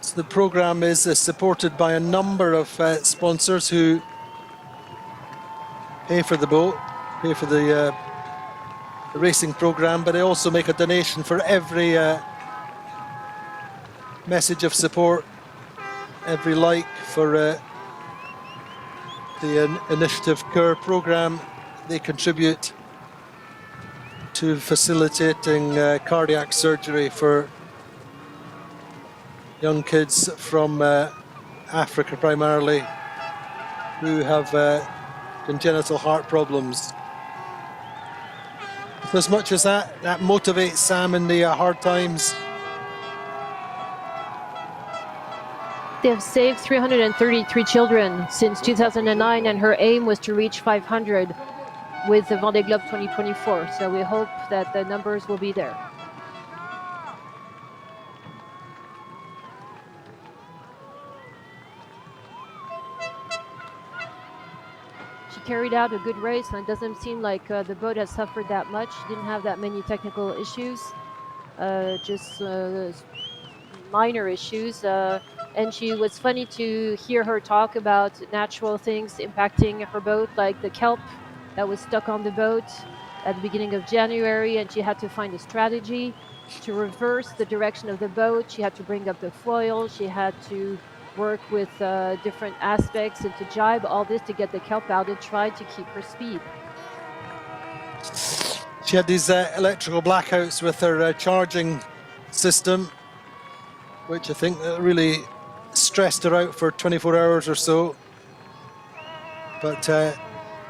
So the programme is supported by a number of sponsors who pay for the boat, pay for the racing programme, but they also make a donation for every message of support, every like for the Initiatives-Cœur programme. They contribute to facilitating cardiac surgery for young kids from Africa primarily who have congenital heart problems. So as much as that motivates Sam in the hard times. They have saved 333 children since 2009, and her aim was to reach 500 with the Vendée Globe 2024. So we hope that the numbers will be there. She carried out a good race, and it doesn't seem like the boat has suffered that much. Didn't have that many technical issues, just minor issues. And she was funny to hear her talk about natural things impacting her boat, like the kelp that was stuck on the boat at the beginning of January, and she had to find a strategy to reverse the direction of the boat. She had to bring up the foil. She had to work with different aspects and to jibe all this to get the kelp out and try to keep her speed. She had these electrical blackouts with her charging system, which I think really stressed her out for 24 hours or so. But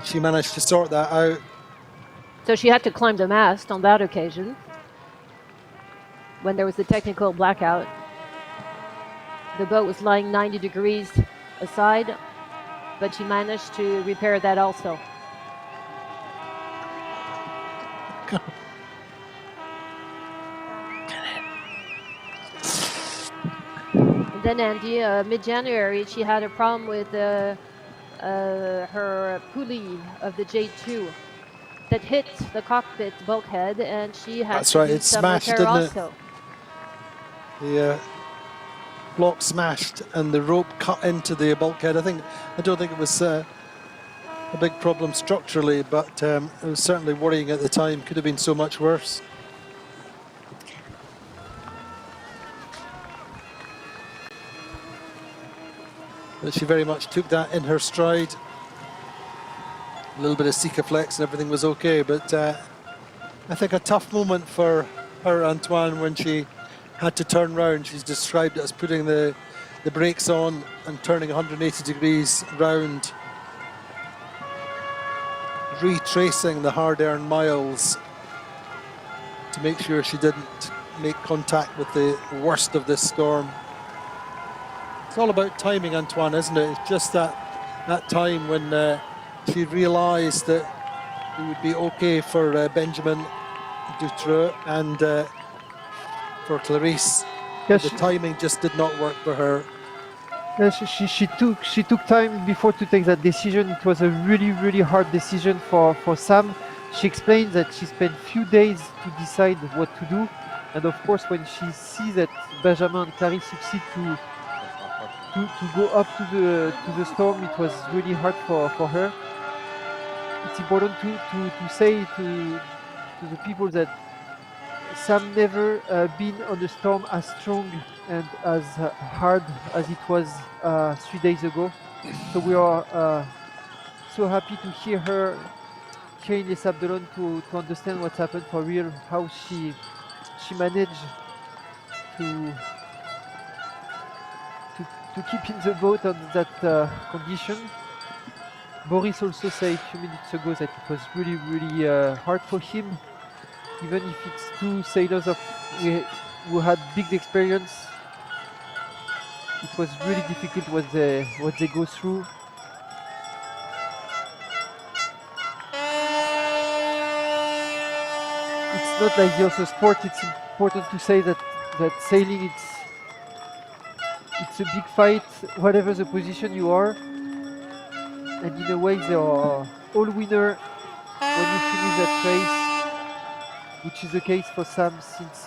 she managed to sort that out. So she had to climb the mast on that occasion when there was a technical blackout. The boat was lying 90 degrees aside, but she managed to repair that also. And then Andy, mid-January, she had a problem with her pulley of the J2 that hit the cockpit bulkhead, and she had That's to right, do it some smashed, repair didn't it? also. The block smashed and the rope cut into the bulkhead. I don't think it was a big problem structurally, but it was certainly worrying at the time. Could have been so much worse. But she very much took that in her stride. A little bit of Sikaflex and everything was okay, but I think a tough moment for her, Antoine, when she had to turn round. She's described it as putting the the brakes on and turning 180 degrees round, retracing the hard-earned miles to make sure she didn't make contact with the worst of this storm. It's all about timing, Antoine, isn't it? It's just that time when she realised that it would be okay for Benjamin Dutreux and for Clarisse. Yeah, The timing just did not work for her. Yeah, she took time before to take that decision. It was a really hard decision for Sam. She explained that she spent few days to decide what to do, and of course when she sees that Benjamin and Clarisse succeed to go up to the storm, it was really hard for her. It's important to say to the people that Sam never been on a storm as strong and as hard as it was 3 days ago. So we are so happy to hear her here in Les Sables to understand what's happened for real, how she managed to keep in the boat on that condition. Boris also said a few minutes ago that it was really hard for him, even if it's two sailors who had big experience. It was really difficult what they go through. It's not like the other sport. It's important to say that sailing it's a big fight, whatever the position you are. And in a way, they are all winner when you finish that race, which is the case for Sam since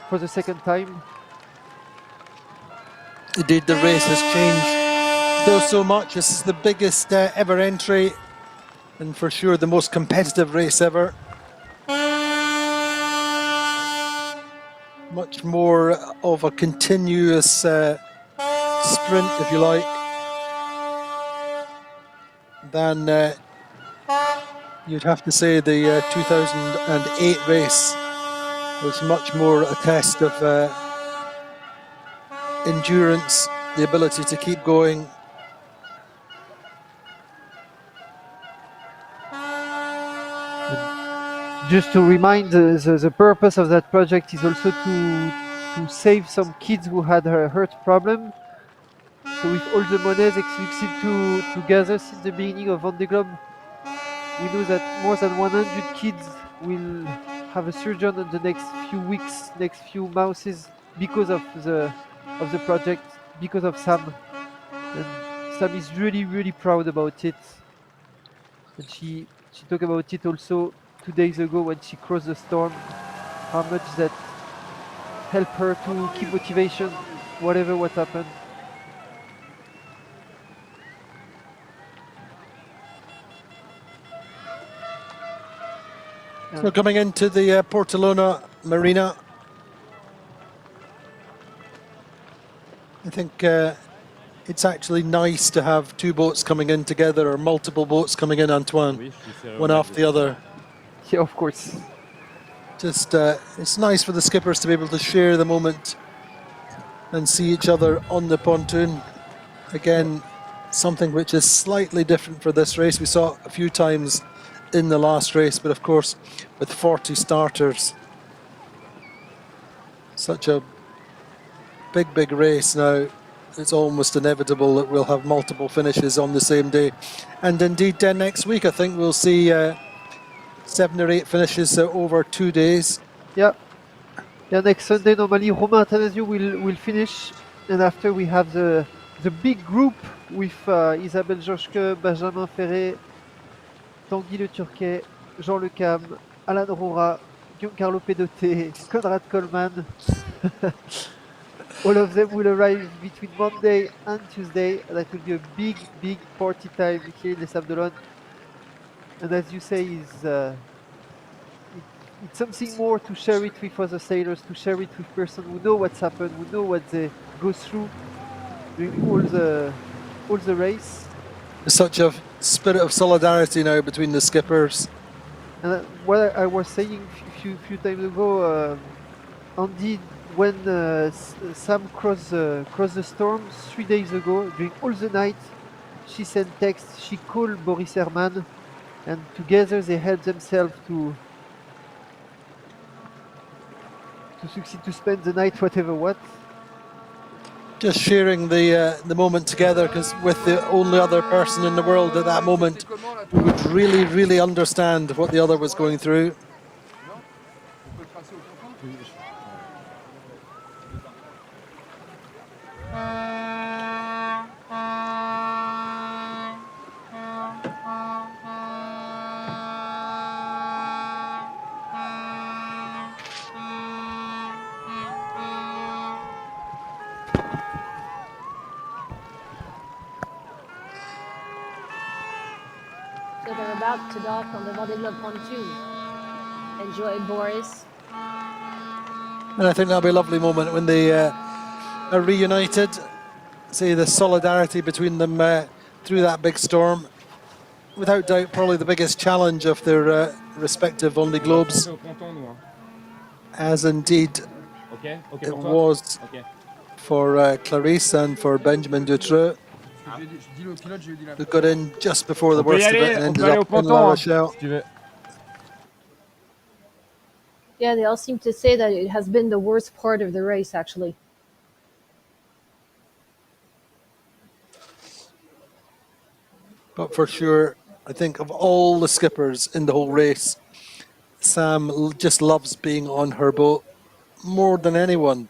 for the second time. Indeed, the race has changed so much. This is the biggest ever entry, and for sure the most competitive race ever. Much more of a continuous sprint, if you like, than you'd have to say the 2008 race was much more a test of endurance, the ability to keep going. Just to remind, the purpose of that project is also to save some kids who had a heart problem. So with all the money they succeed to gather since the beginning of Vendée Globe, we know that more than 100 kids will have a surgeon in the next few weeks, next few months, because of the project, because of Sam. And Sam is really proud about it. And she talked about it also 2 days ago when she crossed the storm, how much that helped her to keep motivation, whatever what happened. So coming into the Portolona Marina, I think it's actually nice to have two boats coming in together, or multiple boats coming in, Antoine, one after the other. Yeah, of course. Just it's nice for the skippers to be able to share the moment and see each other on the pontoon. Again, something which is slightly different for this race. We saw it a few times in the last race, but of course with 40 starters, such a big race now, it's almost inevitable that we'll have multiple finishes on the same day. And indeed next week I think we'll see 7 or 8 finishes over 2 days. Yeah, next Sunday normally Romain Athanasiou will finish, and after we have the big group with Isabelle Joschke, Benjamin Ferré, Tanguy Le Turquet, Jean Le Cam, Alan Rora, Giancarlo Pedotte, Conrad Coleman. All of them will arrive between Monday and Tuesday. That will be a big party time here in Les Sables. And as you say, it's something more to share it with other sailors, to share it with persons who know what's happened, who know what they go through during all the race. Such a spirit of solidarity now between the skippers. And what I was saying a few times ago, Andy when Sam crossed the storm 3 days ago, during all the night, she sent texts, she called Boris Herrmann, and together they helped themselves to succeed to spend the night, whatever what. Just sharing the moment together, because with the only other person in the world at that moment who would really, really understand what the other was going through. So they're about to dock on the Vendée Globe pontoon. Enjoy, Boris. And I think that'll be a lovely moment when they are reunited. See the solidarity between them through that big storm. Without doubt, probably the biggest challenge of their respective Vendée Globes, as indeed it was for Clarisse and for Benjamin Dutreux, who got in just before the worst of it and ended up in La Rochelle. Yeah, they all seem to say that it has been the worst part of the race, actually. But for sure, I think of all the skippers in the whole race, Sam just loves being on her boat more than anyone.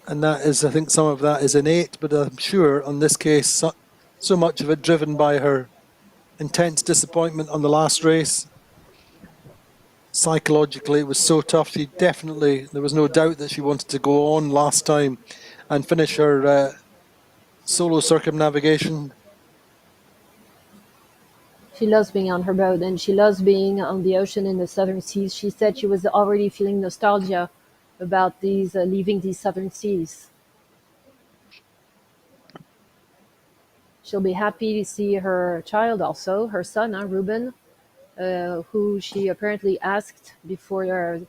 And that is, I think some of that is innate, but I'm sure on this case, so much of it driven by her intense disappointment on the last race. Psychologically, it was so tough. She definitely, there was no doubt that she wanted to go on last time and finish her solo circumnavigation. She loves being on her boat, and she loves being on the ocean in the southern seas. She said she was already feeling nostalgia about these leaving these southern seas. She'll be happy to see her child also, her son, Ruben, who she apparently asked before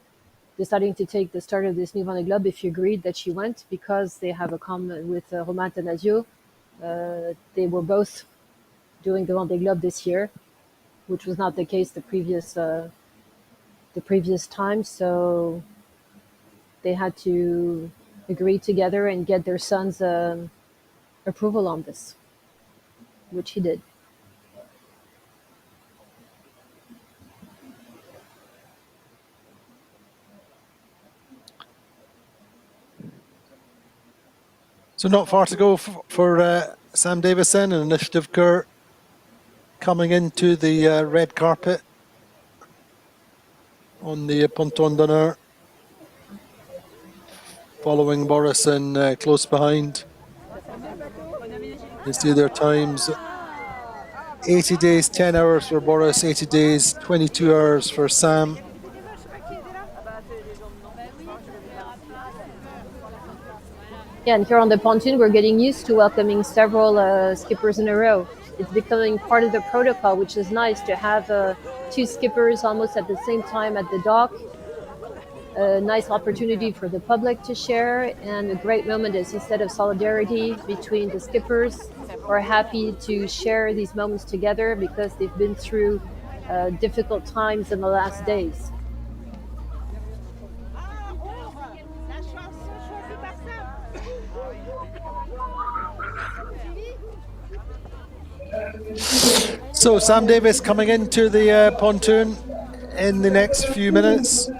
deciding to take the start of this new Vendée Globe if he agreed that she went, because they have a common with Romain Tanasio. They were both doing the Vendée Globe this year, which was not the case the previous time. So they had to agree together and get their son's approval on this, which he did. So not far to go for Sam Davies and Initiatives-Cœur coming into the red carpet on the Ponton d'Honneur, following Boris and close behind. You see their times: 80 days, 10 hours for Boris, 80 days, 22 hours for Sam. Yeah, and here on the pontoon, we're getting used to welcoming several skippers in a row. It's becoming part of the protocol, which is nice to have two skippers almost at the same time at the dock. A nice opportunity for the public to share, and a great moment, as you said, of solidarity between the skippers, who are happy to share these moments together because they've been through difficult times in the last days. So Sam Davies coming into the pontoon in the next few minutes.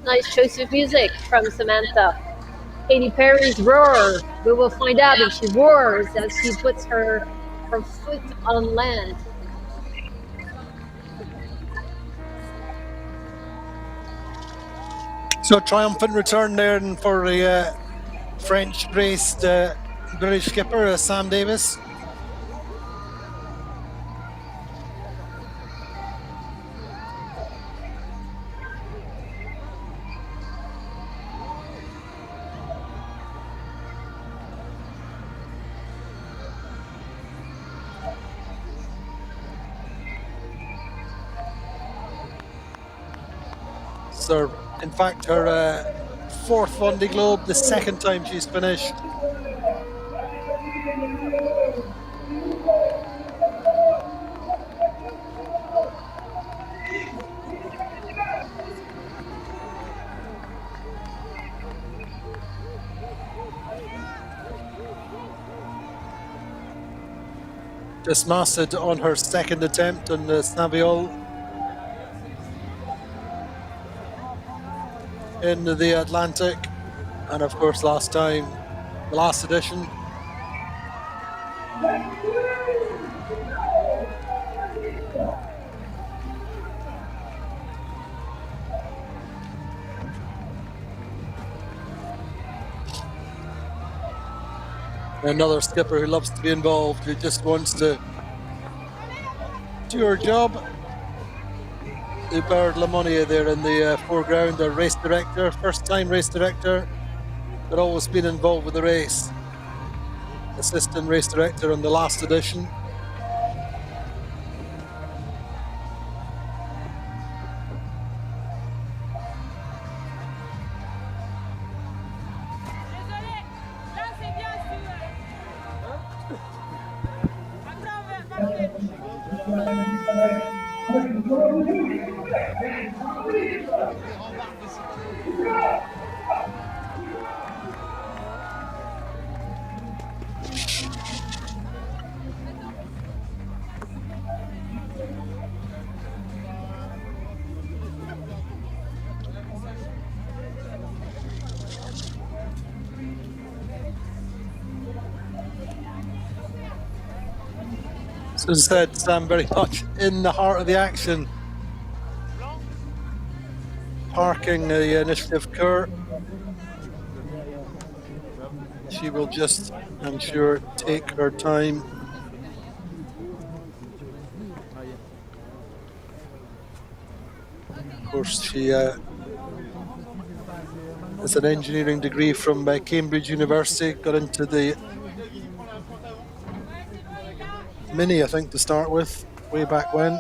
Nice choice of music from Samantha. Katy Perry's Roar. We will find out if she roars as she puts her foot on land. So triumphant return there for the French-based British skipper Sam Davies. So, in fact, her fourth Vendée Globe, the second time she's finished. Dismasted on her second attempt on the Snaviol. In the Atlantic, and of course last time, the last edition. Another skipper who loves to be involved, who just wants to do her job. Hubert Lemonnier there in the foreground, a race director, first time race director, but always been involved with the race. Assistant race director on the last edition. So as I said, Sam very much in the heart of the action. Parking the Initiatives-Cœur. She will just, I'm sure, take her time. Of course, she has an engineering degree from Cambridge University, got into the Mini, I think, to start with, way back when.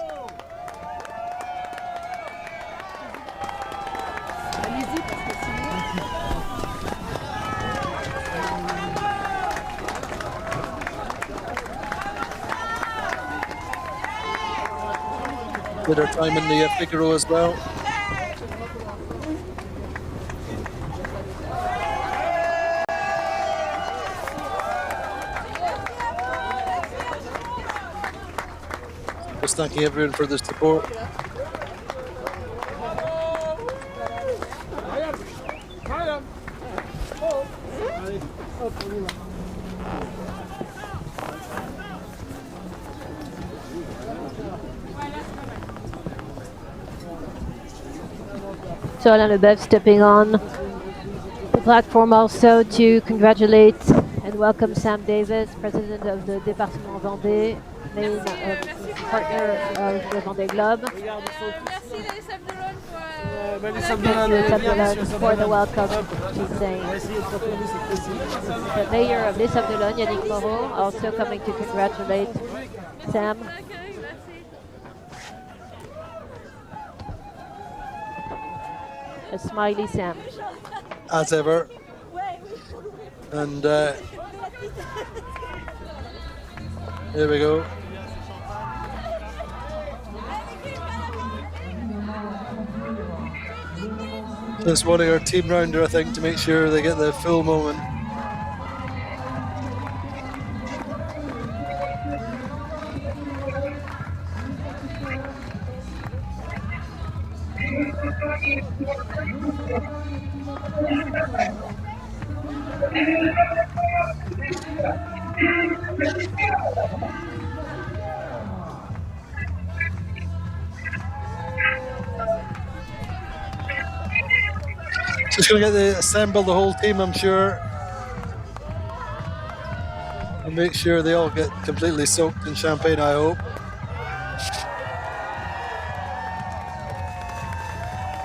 Did her time in the Figaro as well. Just thanking everyone for the support. So Alain Leboeuf stepping on the platform also to congratulate and welcome Sam Davies, president of the Département Vendée, main partner of the Vendée Globe. Les Sables for the welcome, she's saying. The mayor of Les Sables, Yannick Moreau, also coming to congratulate Sam. A smiley Sam. As ever. And here we go. Just wanting our team round her, I think, to make sure they get the full moment. Just going to assemble the whole team, I'm sure. And make sure they all get completely soaked in champagne, I hope.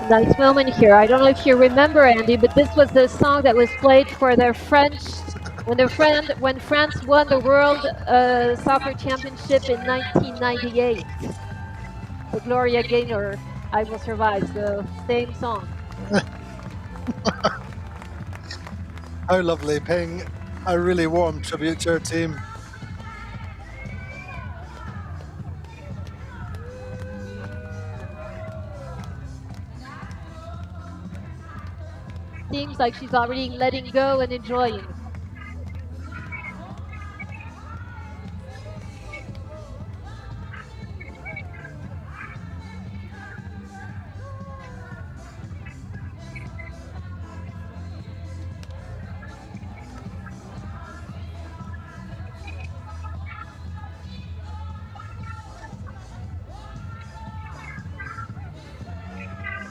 Nice moment here. I don't know if you remember, Andy, but this was the song that was played for their French when France won the World Soccer Championship in 1998. The Gloria Gaynor, I Will Survive, the same song. How lovely, paying a really warm tribute to our team. Seems like she's already letting go and enjoying.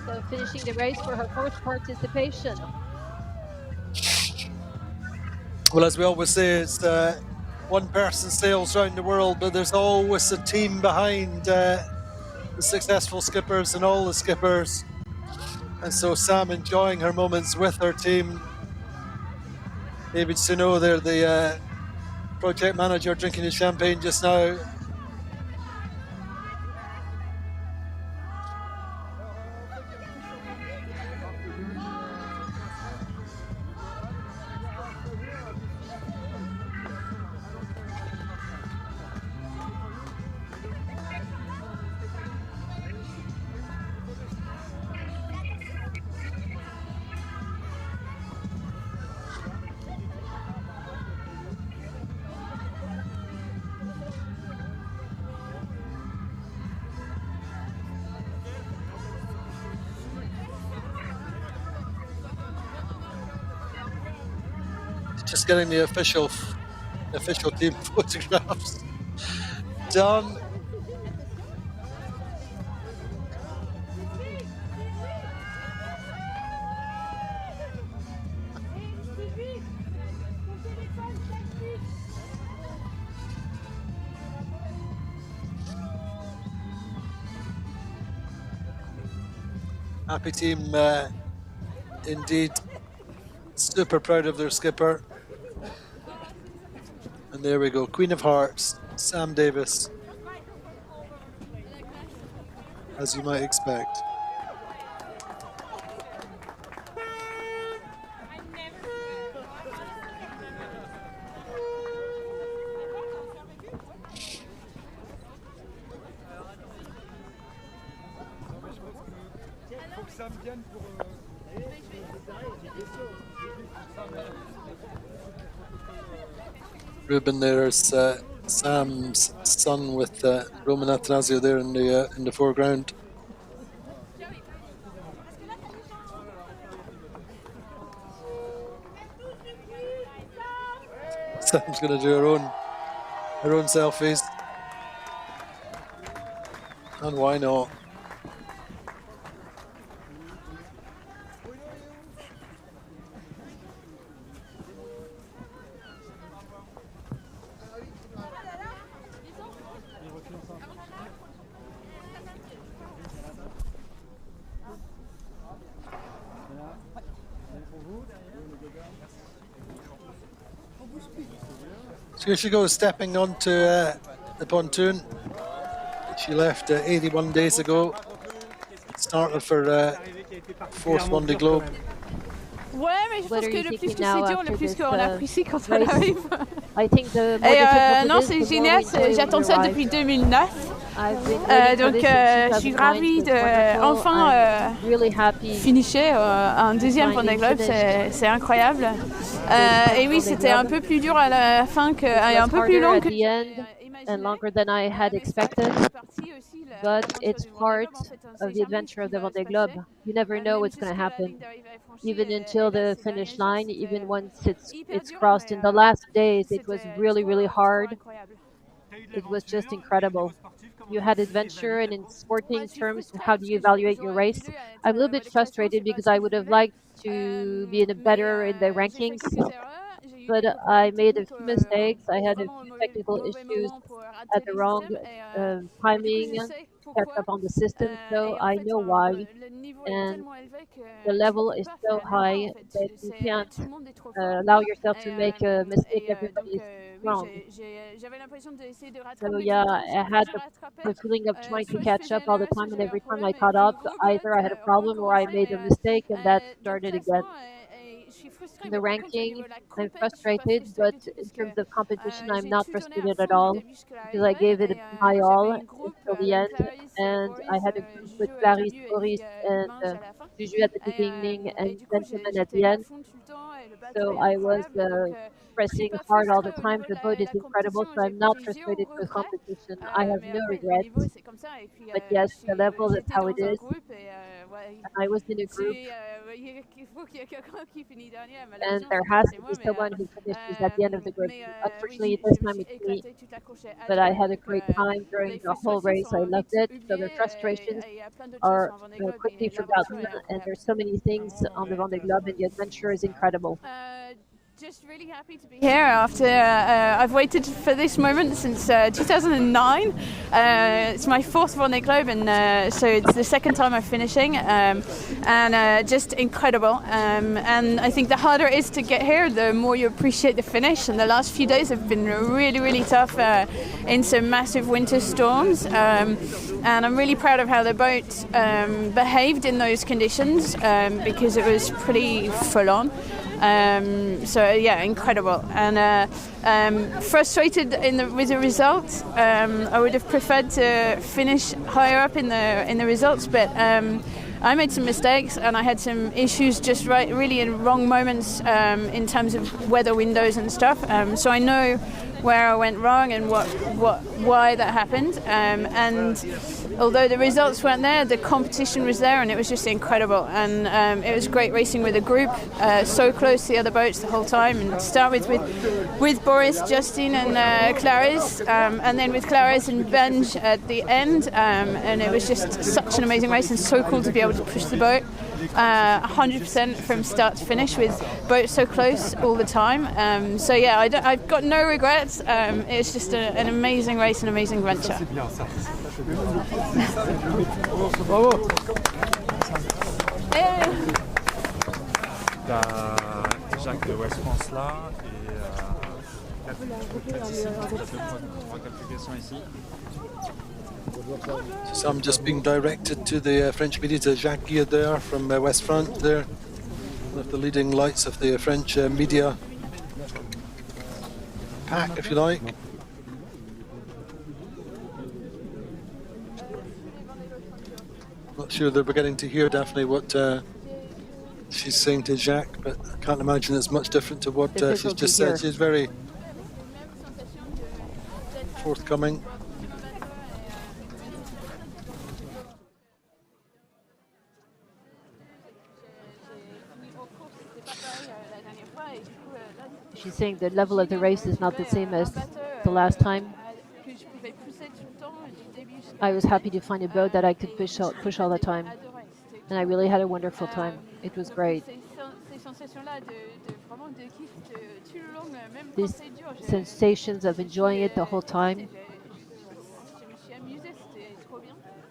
So finishing the race for her first participation. Well, as we always say, it's one person sails around the world, but there's always a team behind the successful skippers and all the skippers. And so Sam enjoying her moments with her team. David Suno, they're the project manager, drinking his champagne just now. Just getting the official team photographs done. Happy team indeed. Super proud of their skipper. And there we go, Queen of Hearts, Sam Davies, as you might expect. Ruben, there's Sam's son with Roman Athanasio there in the foreground. Sam's going to do her own selfies, and why not? So here she goes, stepping onto the pontoon. She left 81 days ago. Start of her fourth Vendée Globe. Ouais, mais je pense que le plus que c'est dur, le plus qu'on apprécie quand on race? arrive. I think the more Et difficult non, it is, c'est the more génial, we enjoy j'attends when ça we depuis arrive. 2009. I've been waiting for Donc this since je suis 2009, ravie so de it's wonderful. enfin I'm really happy. finisher un deuxième Vendée Globe, c'est incroyable. Et oui, c'était un peu plus dur à la fin, et un peu plus long que at the end and longer than I had expected. partie aussi but it's part of the adventure of the Vendée Globe. You never know what's going to happen, even until the finish line, even once it's crossed. In the last days, it was really, really hard. It was just incredible. You had adventure, and in sporting terms, how do you evaluate your race? I'm a little bit frustrated because I would have liked to be better in the rankings, but I made a few mistakes. I had a few technical issues at the wrong timing to catch up on the system, so I know why. And the level is so high that you can't allow yourself to make a mistake. Everybody is wrong. So yeah, I had the feeling of trying to catch up all the time, and every time I caught up, either I had a problem or I made a mistake, and that started again. In the ranking, I'm frustrated, but in terms of competition, I'm not frustrated at all because I gave it my all until the end, and I had a group with Clarisse, Boris, and Juju at the beginning, and Benjamin at the end. So I was pressing hard all the time. The boat is incredible, so I'm not frustrated with competition. I have no regrets. But yes, the level, that's how it is. And I was in a group, and there has to be someone who finishes at the end of the group. Unfortunately, this time it's me. But I had a great time during the whole race. I loved it. So the frustrations are quickly forgotten, and there's so many things on the Vendée Globe, and the adventure is incredible. Just really happy to be here after I've waited for this moment since 2009. It's my fourth Vendée Globe, and so it's the second time I'm finishing, and just incredible. And I think the harder it is to get here, the more you appreciate the finish. And the last few days have been really, really tough in some massive winter storms. And I'm really proud of how the boat behaved in those conditions because it was pretty full on. So yeah, incredible, and frustrated with the results. I would have preferred to finish higher up in the results, but I made some mistakes and I had some issues just really in wrong moments in terms of weather windows and stuff. So I know where I went wrong and why that happened. And although the results weren't there, the competition was there, and it was just incredible. And it was great racing with a group, so close to the other boats the whole time. And start with Boris, Justin, and Clarisse, and then with Clarisse and Benj at the end. And it was just such an amazing race, and so cool to be able to push the boat 100% from start to finish with boats so close all the time. So yeah, I've got no regrets. It's just an amazing race, an amazing adventure. Bravo. T'as Jacques de West France là et 3-4 questions ici. So I'm just being directed to the French media, to Jacques there from West Front there, one of the leading lights of the French media pack, if you like. Not sure that we're getting to hear, Daphne, what she's saying to Jacques, but I can't imagine it's much different to what she's just said. She's very forthcoming. She's saying the level of the race is not the same as the last time. I was happy to find a boat that I could push all the time, and I really had a wonderful time. It was great. These sensations of enjoying it the whole time.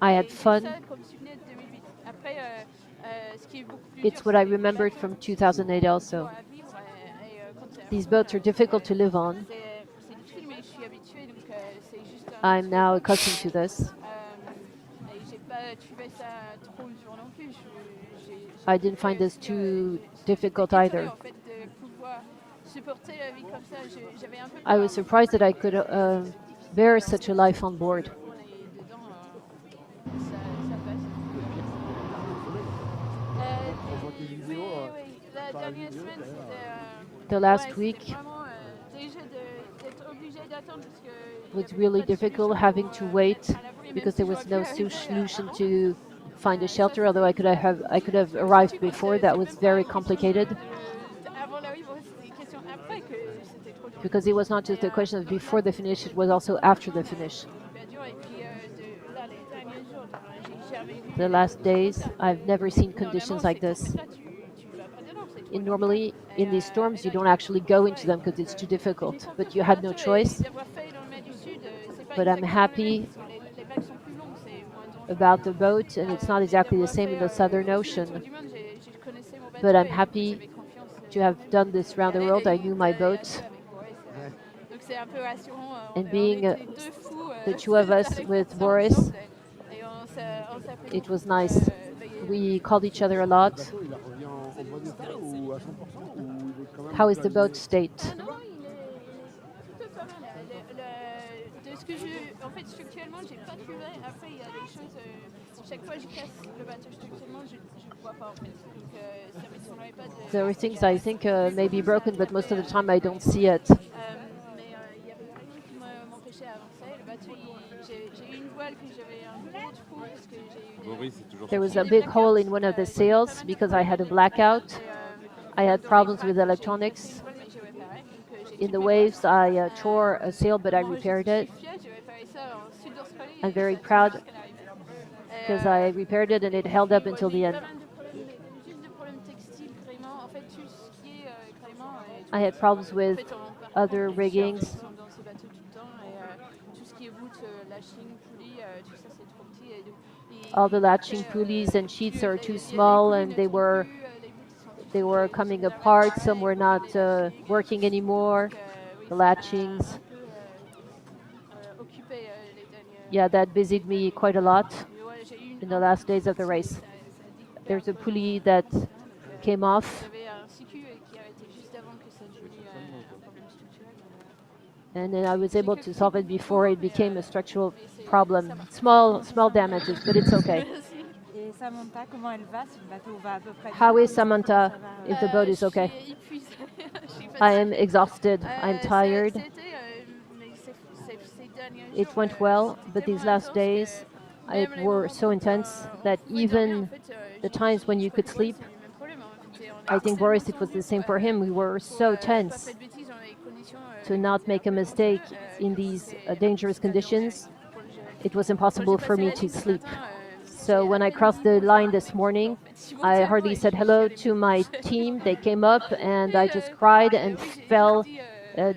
I had fun. It's what I remembered from 2008 also. These boats are difficult to live on. I'm now accustomed to this. I didn't find this too difficult either. I was surprised that I could bear such a life on board. The last week, It was really difficult having to wait because there was no solution to find a shelter. Although I could have arrived before, that was very complicated. Because it was not just a question of before the finish; it was also after the finish. The last days, I've never seen conditions like this. Normally, in these storms, you don't actually go into them because it's too difficult, but you had no choice. But I'm happy about the boat, and it's not exactly the same in the Southern Ocean. But I'm happy to have done this round the world. I knew my boat. And being the two of us with Boris, it was nice. We called each other a lot. How is the boat state? There are things I think may be broken, but most of the time I don't see it. There was a big hole in one of the sails because I had a blackout. I had problems with electronics. In the waves, I tore a sail, but I repaired it. I'm very proud because I repaired it and it held up until the end. I had problems with other riggings. All the latching pulleys and sheets are too small, and they were coming apart. Some were not working anymore. The latchings. Yeah, that busied me quite a lot in the last days of the race. There's a pulley that came off. And then I was able to solve it before it became a structural problem. Small damages, but it's okay. How is Samantha if the boat is okay? I am exhausted. I'm tired. It went well, but these last days were so intense that even the times when you could sleep, I think Boris, it was the same for him. We were so tense to not make a mistake in these dangerous conditions. It was impossible for me to sleep. So when I crossed the line this morning, I hardly said hello to my team. They came up and I just cried and fell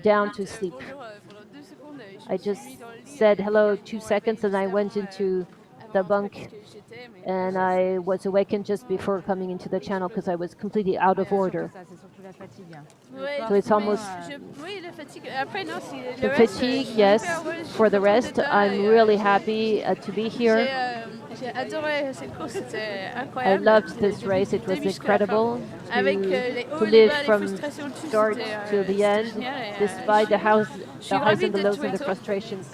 down to sleep. I just said hello 2 seconds and I went into the bunk and I was awakened just before coming into the channel because I was completely out of order. So it's almost the fatigue, yes. For the rest, I'm really happy to be here. I loved this race. It was incredible to live from start to the end, despite the highs and the lows and the frustrations.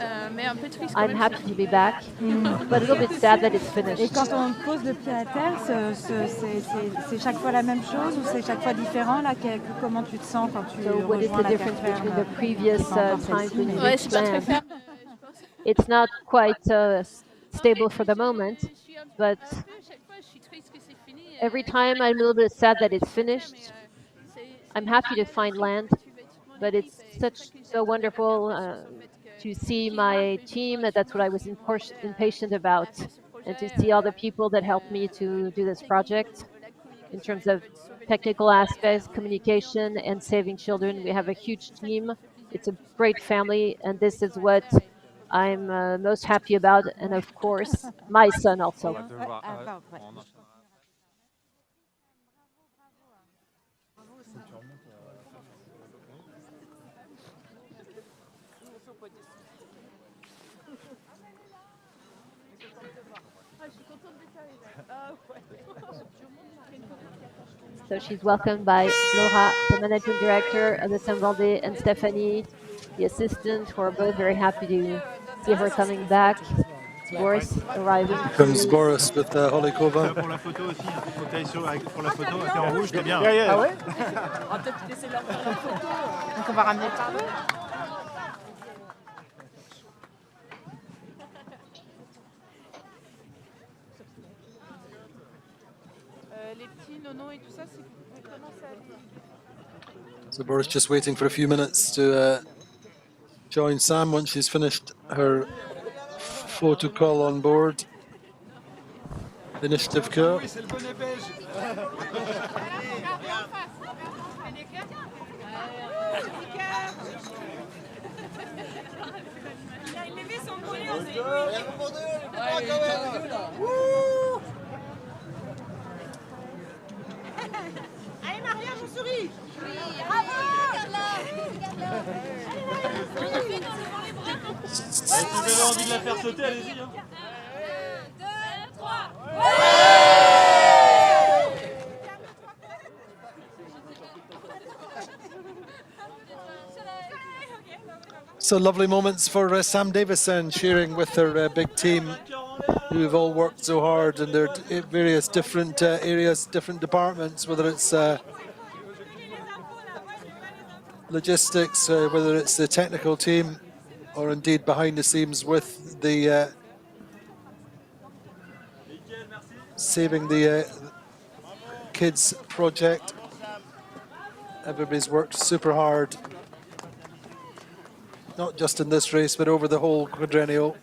I'm happy to be back, but a little bit sad that it's finished. Et quand on pose le pied à terre, c'est chaque fois la même chose ou c'est chaque fois différent là, comment tu te sens quand tu what is the difference between the previous times when you planned? It's not quite stable for the moment, but every time I'm a little bit sad that it's finished. I'm happy to find land, but it's so wonderful to see my team. That's what I was impatient about, and to see all the people that helped me to do this project in terms of technical aspects, communication, and saving children. We have a huge team. It's a great family, and this is what I'm most happy about, and of course, my son also. So she's welcomed by Laura, the managing director of the Sam Vendée, and Stephanie, the assistant, who are both very happy to see her coming back. Boris arriving. Comes Boris with Holly Cova. Pour la photo aussi, il faut que tu ailles pour la photo, c'est en rouge, t'es bien. Ah ouais? On va peut-être laisser leur faire la photo. Donc on va ramener par là. les petits nonos et tout ça, c'est que vous pouvez commencer à lire. So Boris just waiting for a few minutes to join Sam once she's finished her photo call on board. Initiative-Cœur. Allez Maria, je souris. Bravo. Si vous avez envie de la faire sauter, allez-y. 1, 2, 3. So lovely moments for Sam Davies and cheering with her big team who have all worked so hard in their various different areas, different departments, whether it's logistics, whether it's the technical team, or indeed behind the scenes with the Saving the Kids project. Everybody's worked super hard, not just in this race, but over the whole quadrennial.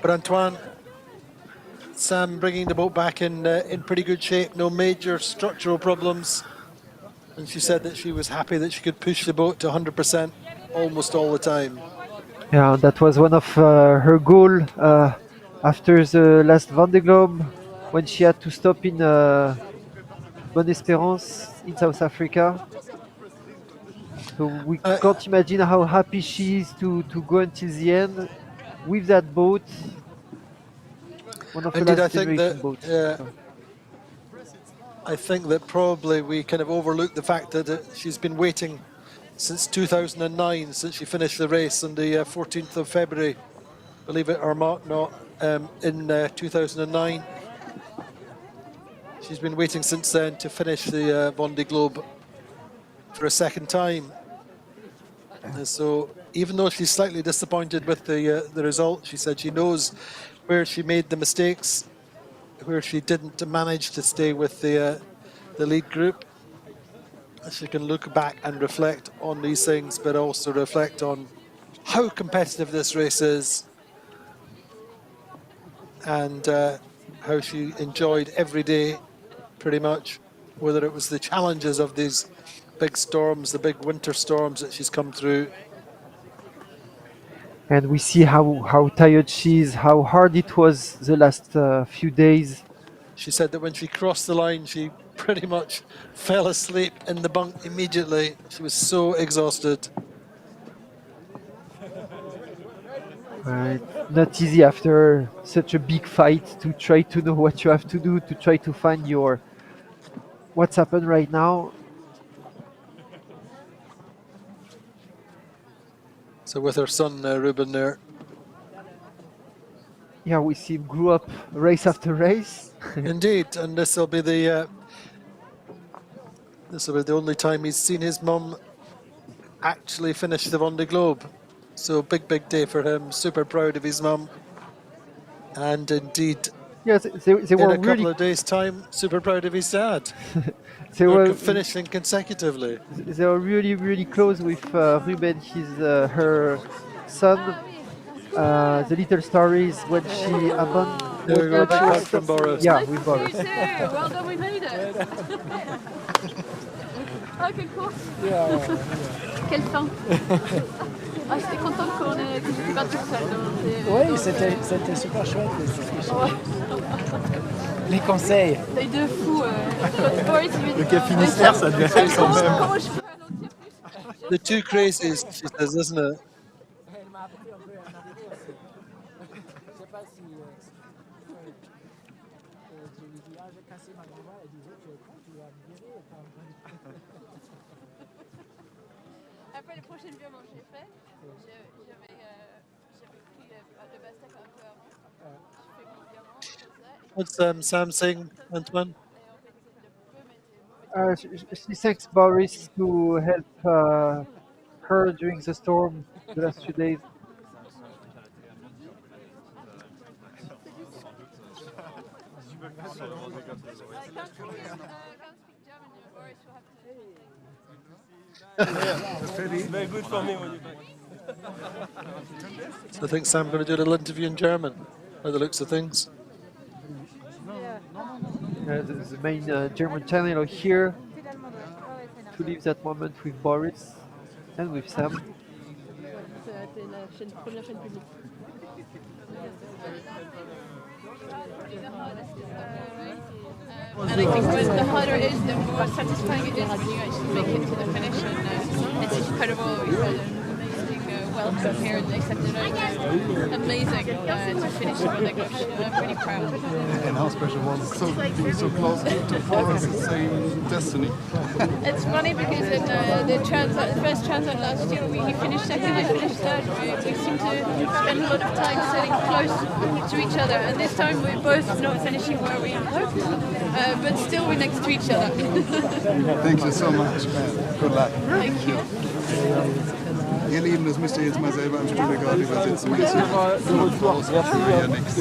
But Antoine, Sam bringing the boat back in pretty good shape, no major structural problems. And she said that she was happy that she could push the boat to 100% almost all the time. Yeah, that was one of her goal after the last Vendée Globe, when she had to stop in Bonne Espérance in South Africa. So we can't imagine how happy she is to go until the end with that boat. One of the Indeed, last generation boats. I think that probably we kind of overlooked the fact that she's been waiting since 2009, since she finished the race on the 14th of February, believe it or not, in 2009. She's been waiting since then to finish the Vendée Globe for a second time. And so even though she's slightly disappointed with the result, she said she knows where she made the mistakes, where she didn't manage to stay with the lead group. She can look back and reflect on these things, but also reflect on how competitive this race is, and how she enjoyed every day, pretty much, whether it was the challenges of these big storms, the big winter storms that she's come through. And we see how tired she is, how hard it was the last few days. She said that when she crossed the line, she pretty much fell asleep in the bunk immediately. She was so exhausted. Not easy after such a big fight to try to know what you have to do, to try to find what's happened right now. So with her son Ruben there. Yeah, we see him grew up race after race. Indeed, and this will be the only time he's seen his mum actually finish the Vendée Globe. So big day for him. Super proud of his mum. And indeed, yes, they in were a couple really of days' time, super proud of his dad. they were finishing consecutively. They were really close with Ruben, her son. The little stories when she abandoned. There we go, big hug from Boris. Yeah, with Boris. Well done, we made it. Ah, quelle course. Quelle fin. Ah, j'étais contente que j'étais pas toute seule. Oui, c'était super chouette. Les conseils. Les deux fous. Boris, Le Cap Finistère, ça devait être quand même. Comment je peux ralentir plus? The two crazies, she says, isn't it? Elle m'a appris un peu à naviguer aussi. Je sais pas si je lui dis j'ai cassé ma grand-mère, elle disait tu vas me virer. Après, les prochaines virements que j'ai fait, j'avais pris le basket un peu avant. J'ai fait mon virement, comme ça. What's Sam saying, Antoine? Et en fait, le peu m'était She thanks Boris to help her during the storm the last few days. Very good for me when you're back. So I think Sam's going to do a little interview in German, by the looks of things. The main German channel here to live that moment with Boris and with Sam. And I think the harder it is, the more satisfying it is when you actually make it to the finish. And it's incredible. We've had an amazing welcome here in Les Sables. Amazing to finish the Vendée Globe. I'm really proud. And how special was it? So close to Florence, the same destiny. It's funny because in the first transit last year, he finished second, I finished third. We seem to spend a lot of time sitting close to each other, and this time we're both not finishing where we hoped, but still we're next to each other. Thank you so much, man. Good luck. Thank you. Ihr Lieben, das müsst ihr jetzt mal selber im Studio gerade übersetzen. Wir sind raus, ich höre ja nichts.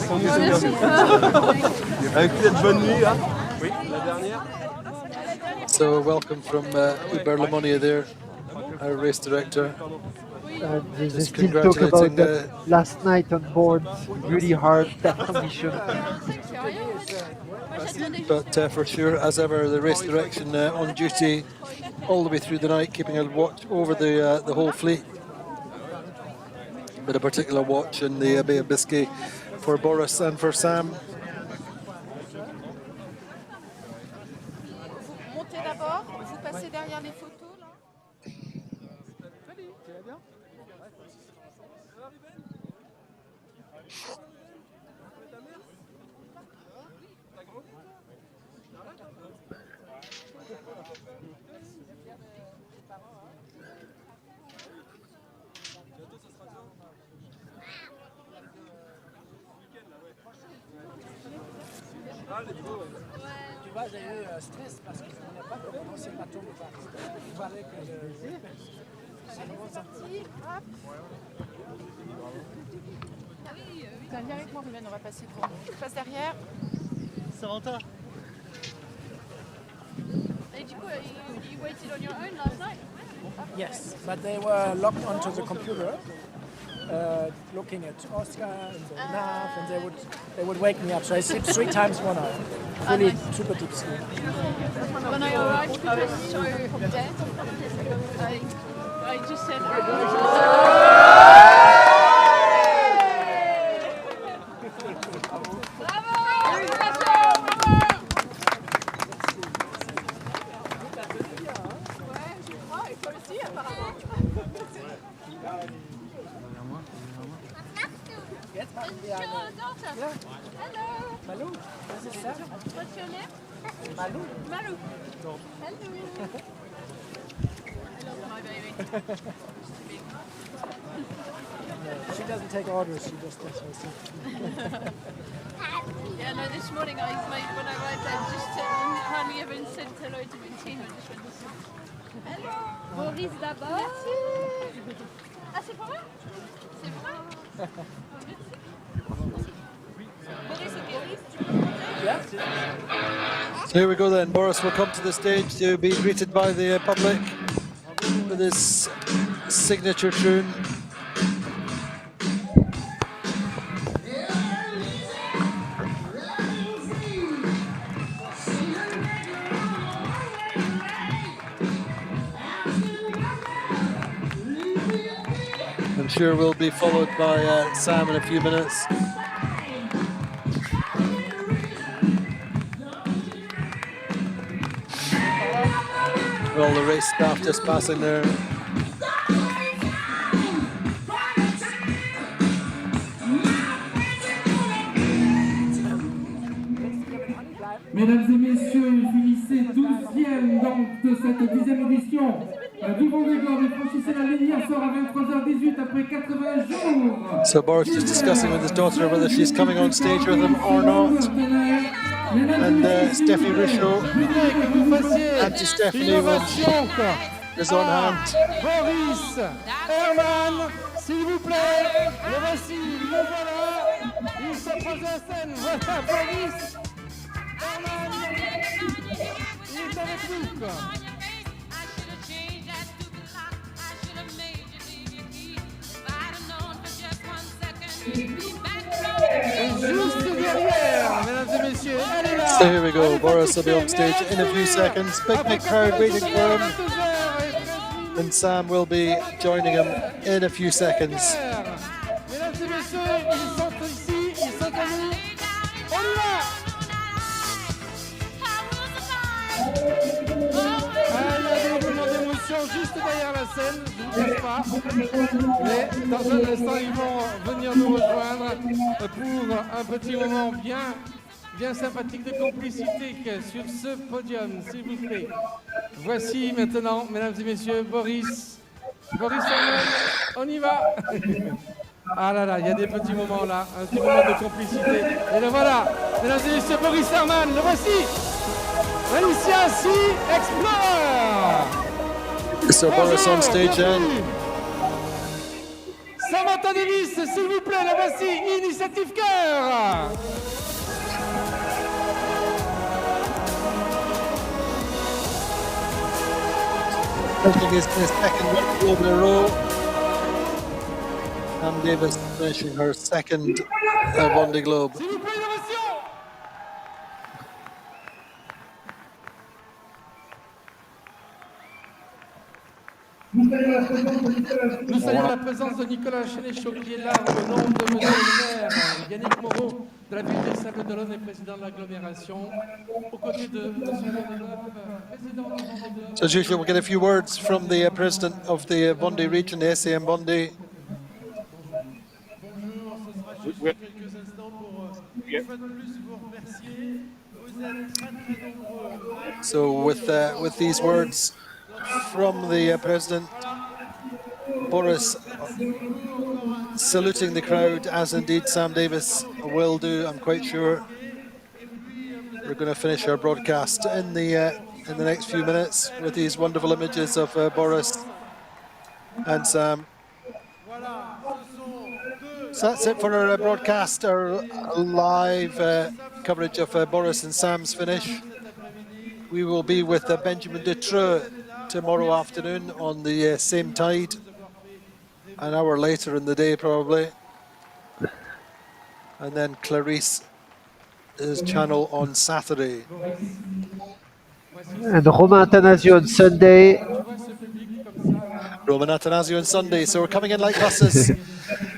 So welcome from Hubert Lemonnier there, our race director. They still talk about that last night on board, really hard, tough condition. But for sure, as ever, the race direction on duty all the way through the night, keeping a watch over the whole fleet. But a particular watch in the Bay of Biscay for Boris and for Sam. Montez d'abord, vous passez derrière les photos là. Tu vois, j'ai eu stress parce que je ne voulais pas que commencer ma tombe. Il fallait que je ressorti. Viens avec moi, Ruben, on va passer devant. Tu passes derrière. Samantha. Et du coup, you waited on your own last night? Yes, but they were locked onto the computer, looking at Oscar and the nav, and they would wake me up. So I sleep 3 times 1 hour. Really super deep sleep. When I arrived, I was so dead. I just said, hello. Malou, this is Sam. What's your name? Malou. Maru. Hello. I love my baby. She doesn't take orders, she just does herself. Yeah, no, this morning when I arrived, I just hardly even said hello to Martina. I just went to say, hello. Boris d'abord. Merci. Ah, c'est pour moi? C'est vrai? So here we go then. Boris will come to the stage to be greeted by the public with his signature tune. I'm sure we'll be followed by Sam in a few minutes. All the race staff just passing there. Mesdames et messieurs, finissez 12e donc de cette 10e édition du Vendée Globe et franchissez la ligne hier soir à 23h18 après 80 jours. So Boris just discussing with his daughter whether she's coming on stage with him or not. and Stephanie Richaud. Que vous fassiez And to Stephanie une ovation is on à hand. Boris Herrmann, s'il vous plaît. Le voici, le voilà. Il se pose à scène. Voilà Boris Herrmann. Il est avec nous, quoi. Juste derrière, mesdames et messieurs, elle est là. So here we go, Boris will be on stage in a few seconds. Big crowd waiting for him. And Sam will be joining him in a few seconds. Mesdames et messieurs, ils sont ici, ils sont à nous. On y va! Il y a des moments d'émotion juste derrière la scène, je ne vous cache pas. Mais dans un instant, ils vont venir nous rejoindre pour un petit moment bien sympathique de complicité sur ce podium, s'il vous plaît. Voici maintenant, mesdames et messieurs, Boris Herrmann, on y va. Ah là là, il y a des petits moments là, un petit moment de complicité. Et le voilà, mesdames et messieurs, Boris Herrmann, le voici. Malizia-Seaexplorer. So Boris on stage then. Sam Davies, s'il vous plaît, le voici, Initiatives-Cœur. Finishing his second Globe in a row. Sam Davies finishing her second Vendée Globe. S'il vous plaît, une ovation. Nous saluons la présence de Nicolas Chenéchaud qui est là au nom de monsieur le maire Yannick Moreau de la ville des Sables d'Olonne et président de l'agglomération, aux côtés de monsieur le président de Vendée Globe. So as usual, we'll get a few words from the president of the Vendée region, the SAM Vendée. Bonjour, ce sera juste quelques instants pour une fois de plus vous remercier. Vous êtes très nombreux. So with these words from the president, Boris saluting the crowd, as indeed Sam Davies will do, I'm quite sure. We're going to finish our broadcast in the next few minutes with these wonderful images of Boris and Sam. So that's it for our broadcast, our live coverage of Boris and Sam's finish. We will be with Benjamin Dutroux tomorrow afternoon on the same tide, an hour later in the day probably. And then Clarice is channel on Saturday. And Romain Athanasio on Sunday. Roman Athanasio on Sunday. So we're coming in like buses,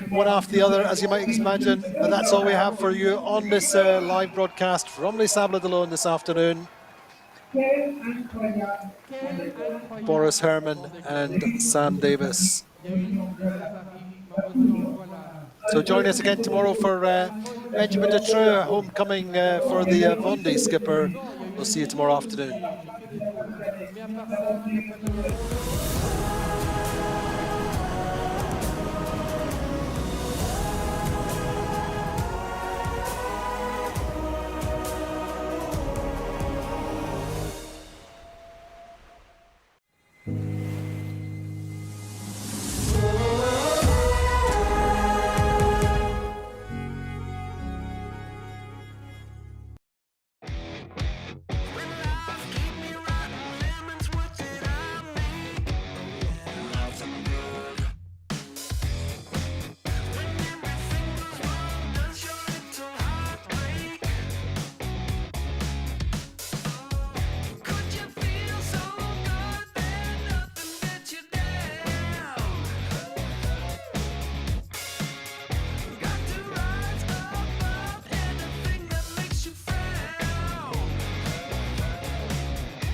one after the other, as you might imagine. But that's all we have for you on this live broadcast from Les Sables d'Olonne this afternoon. Boris Herrmann and Sam Davies. So join us again tomorrow for Benjamin Dutroux, homecoming for the Vendée skipper. We'll see you tomorrow afternoon.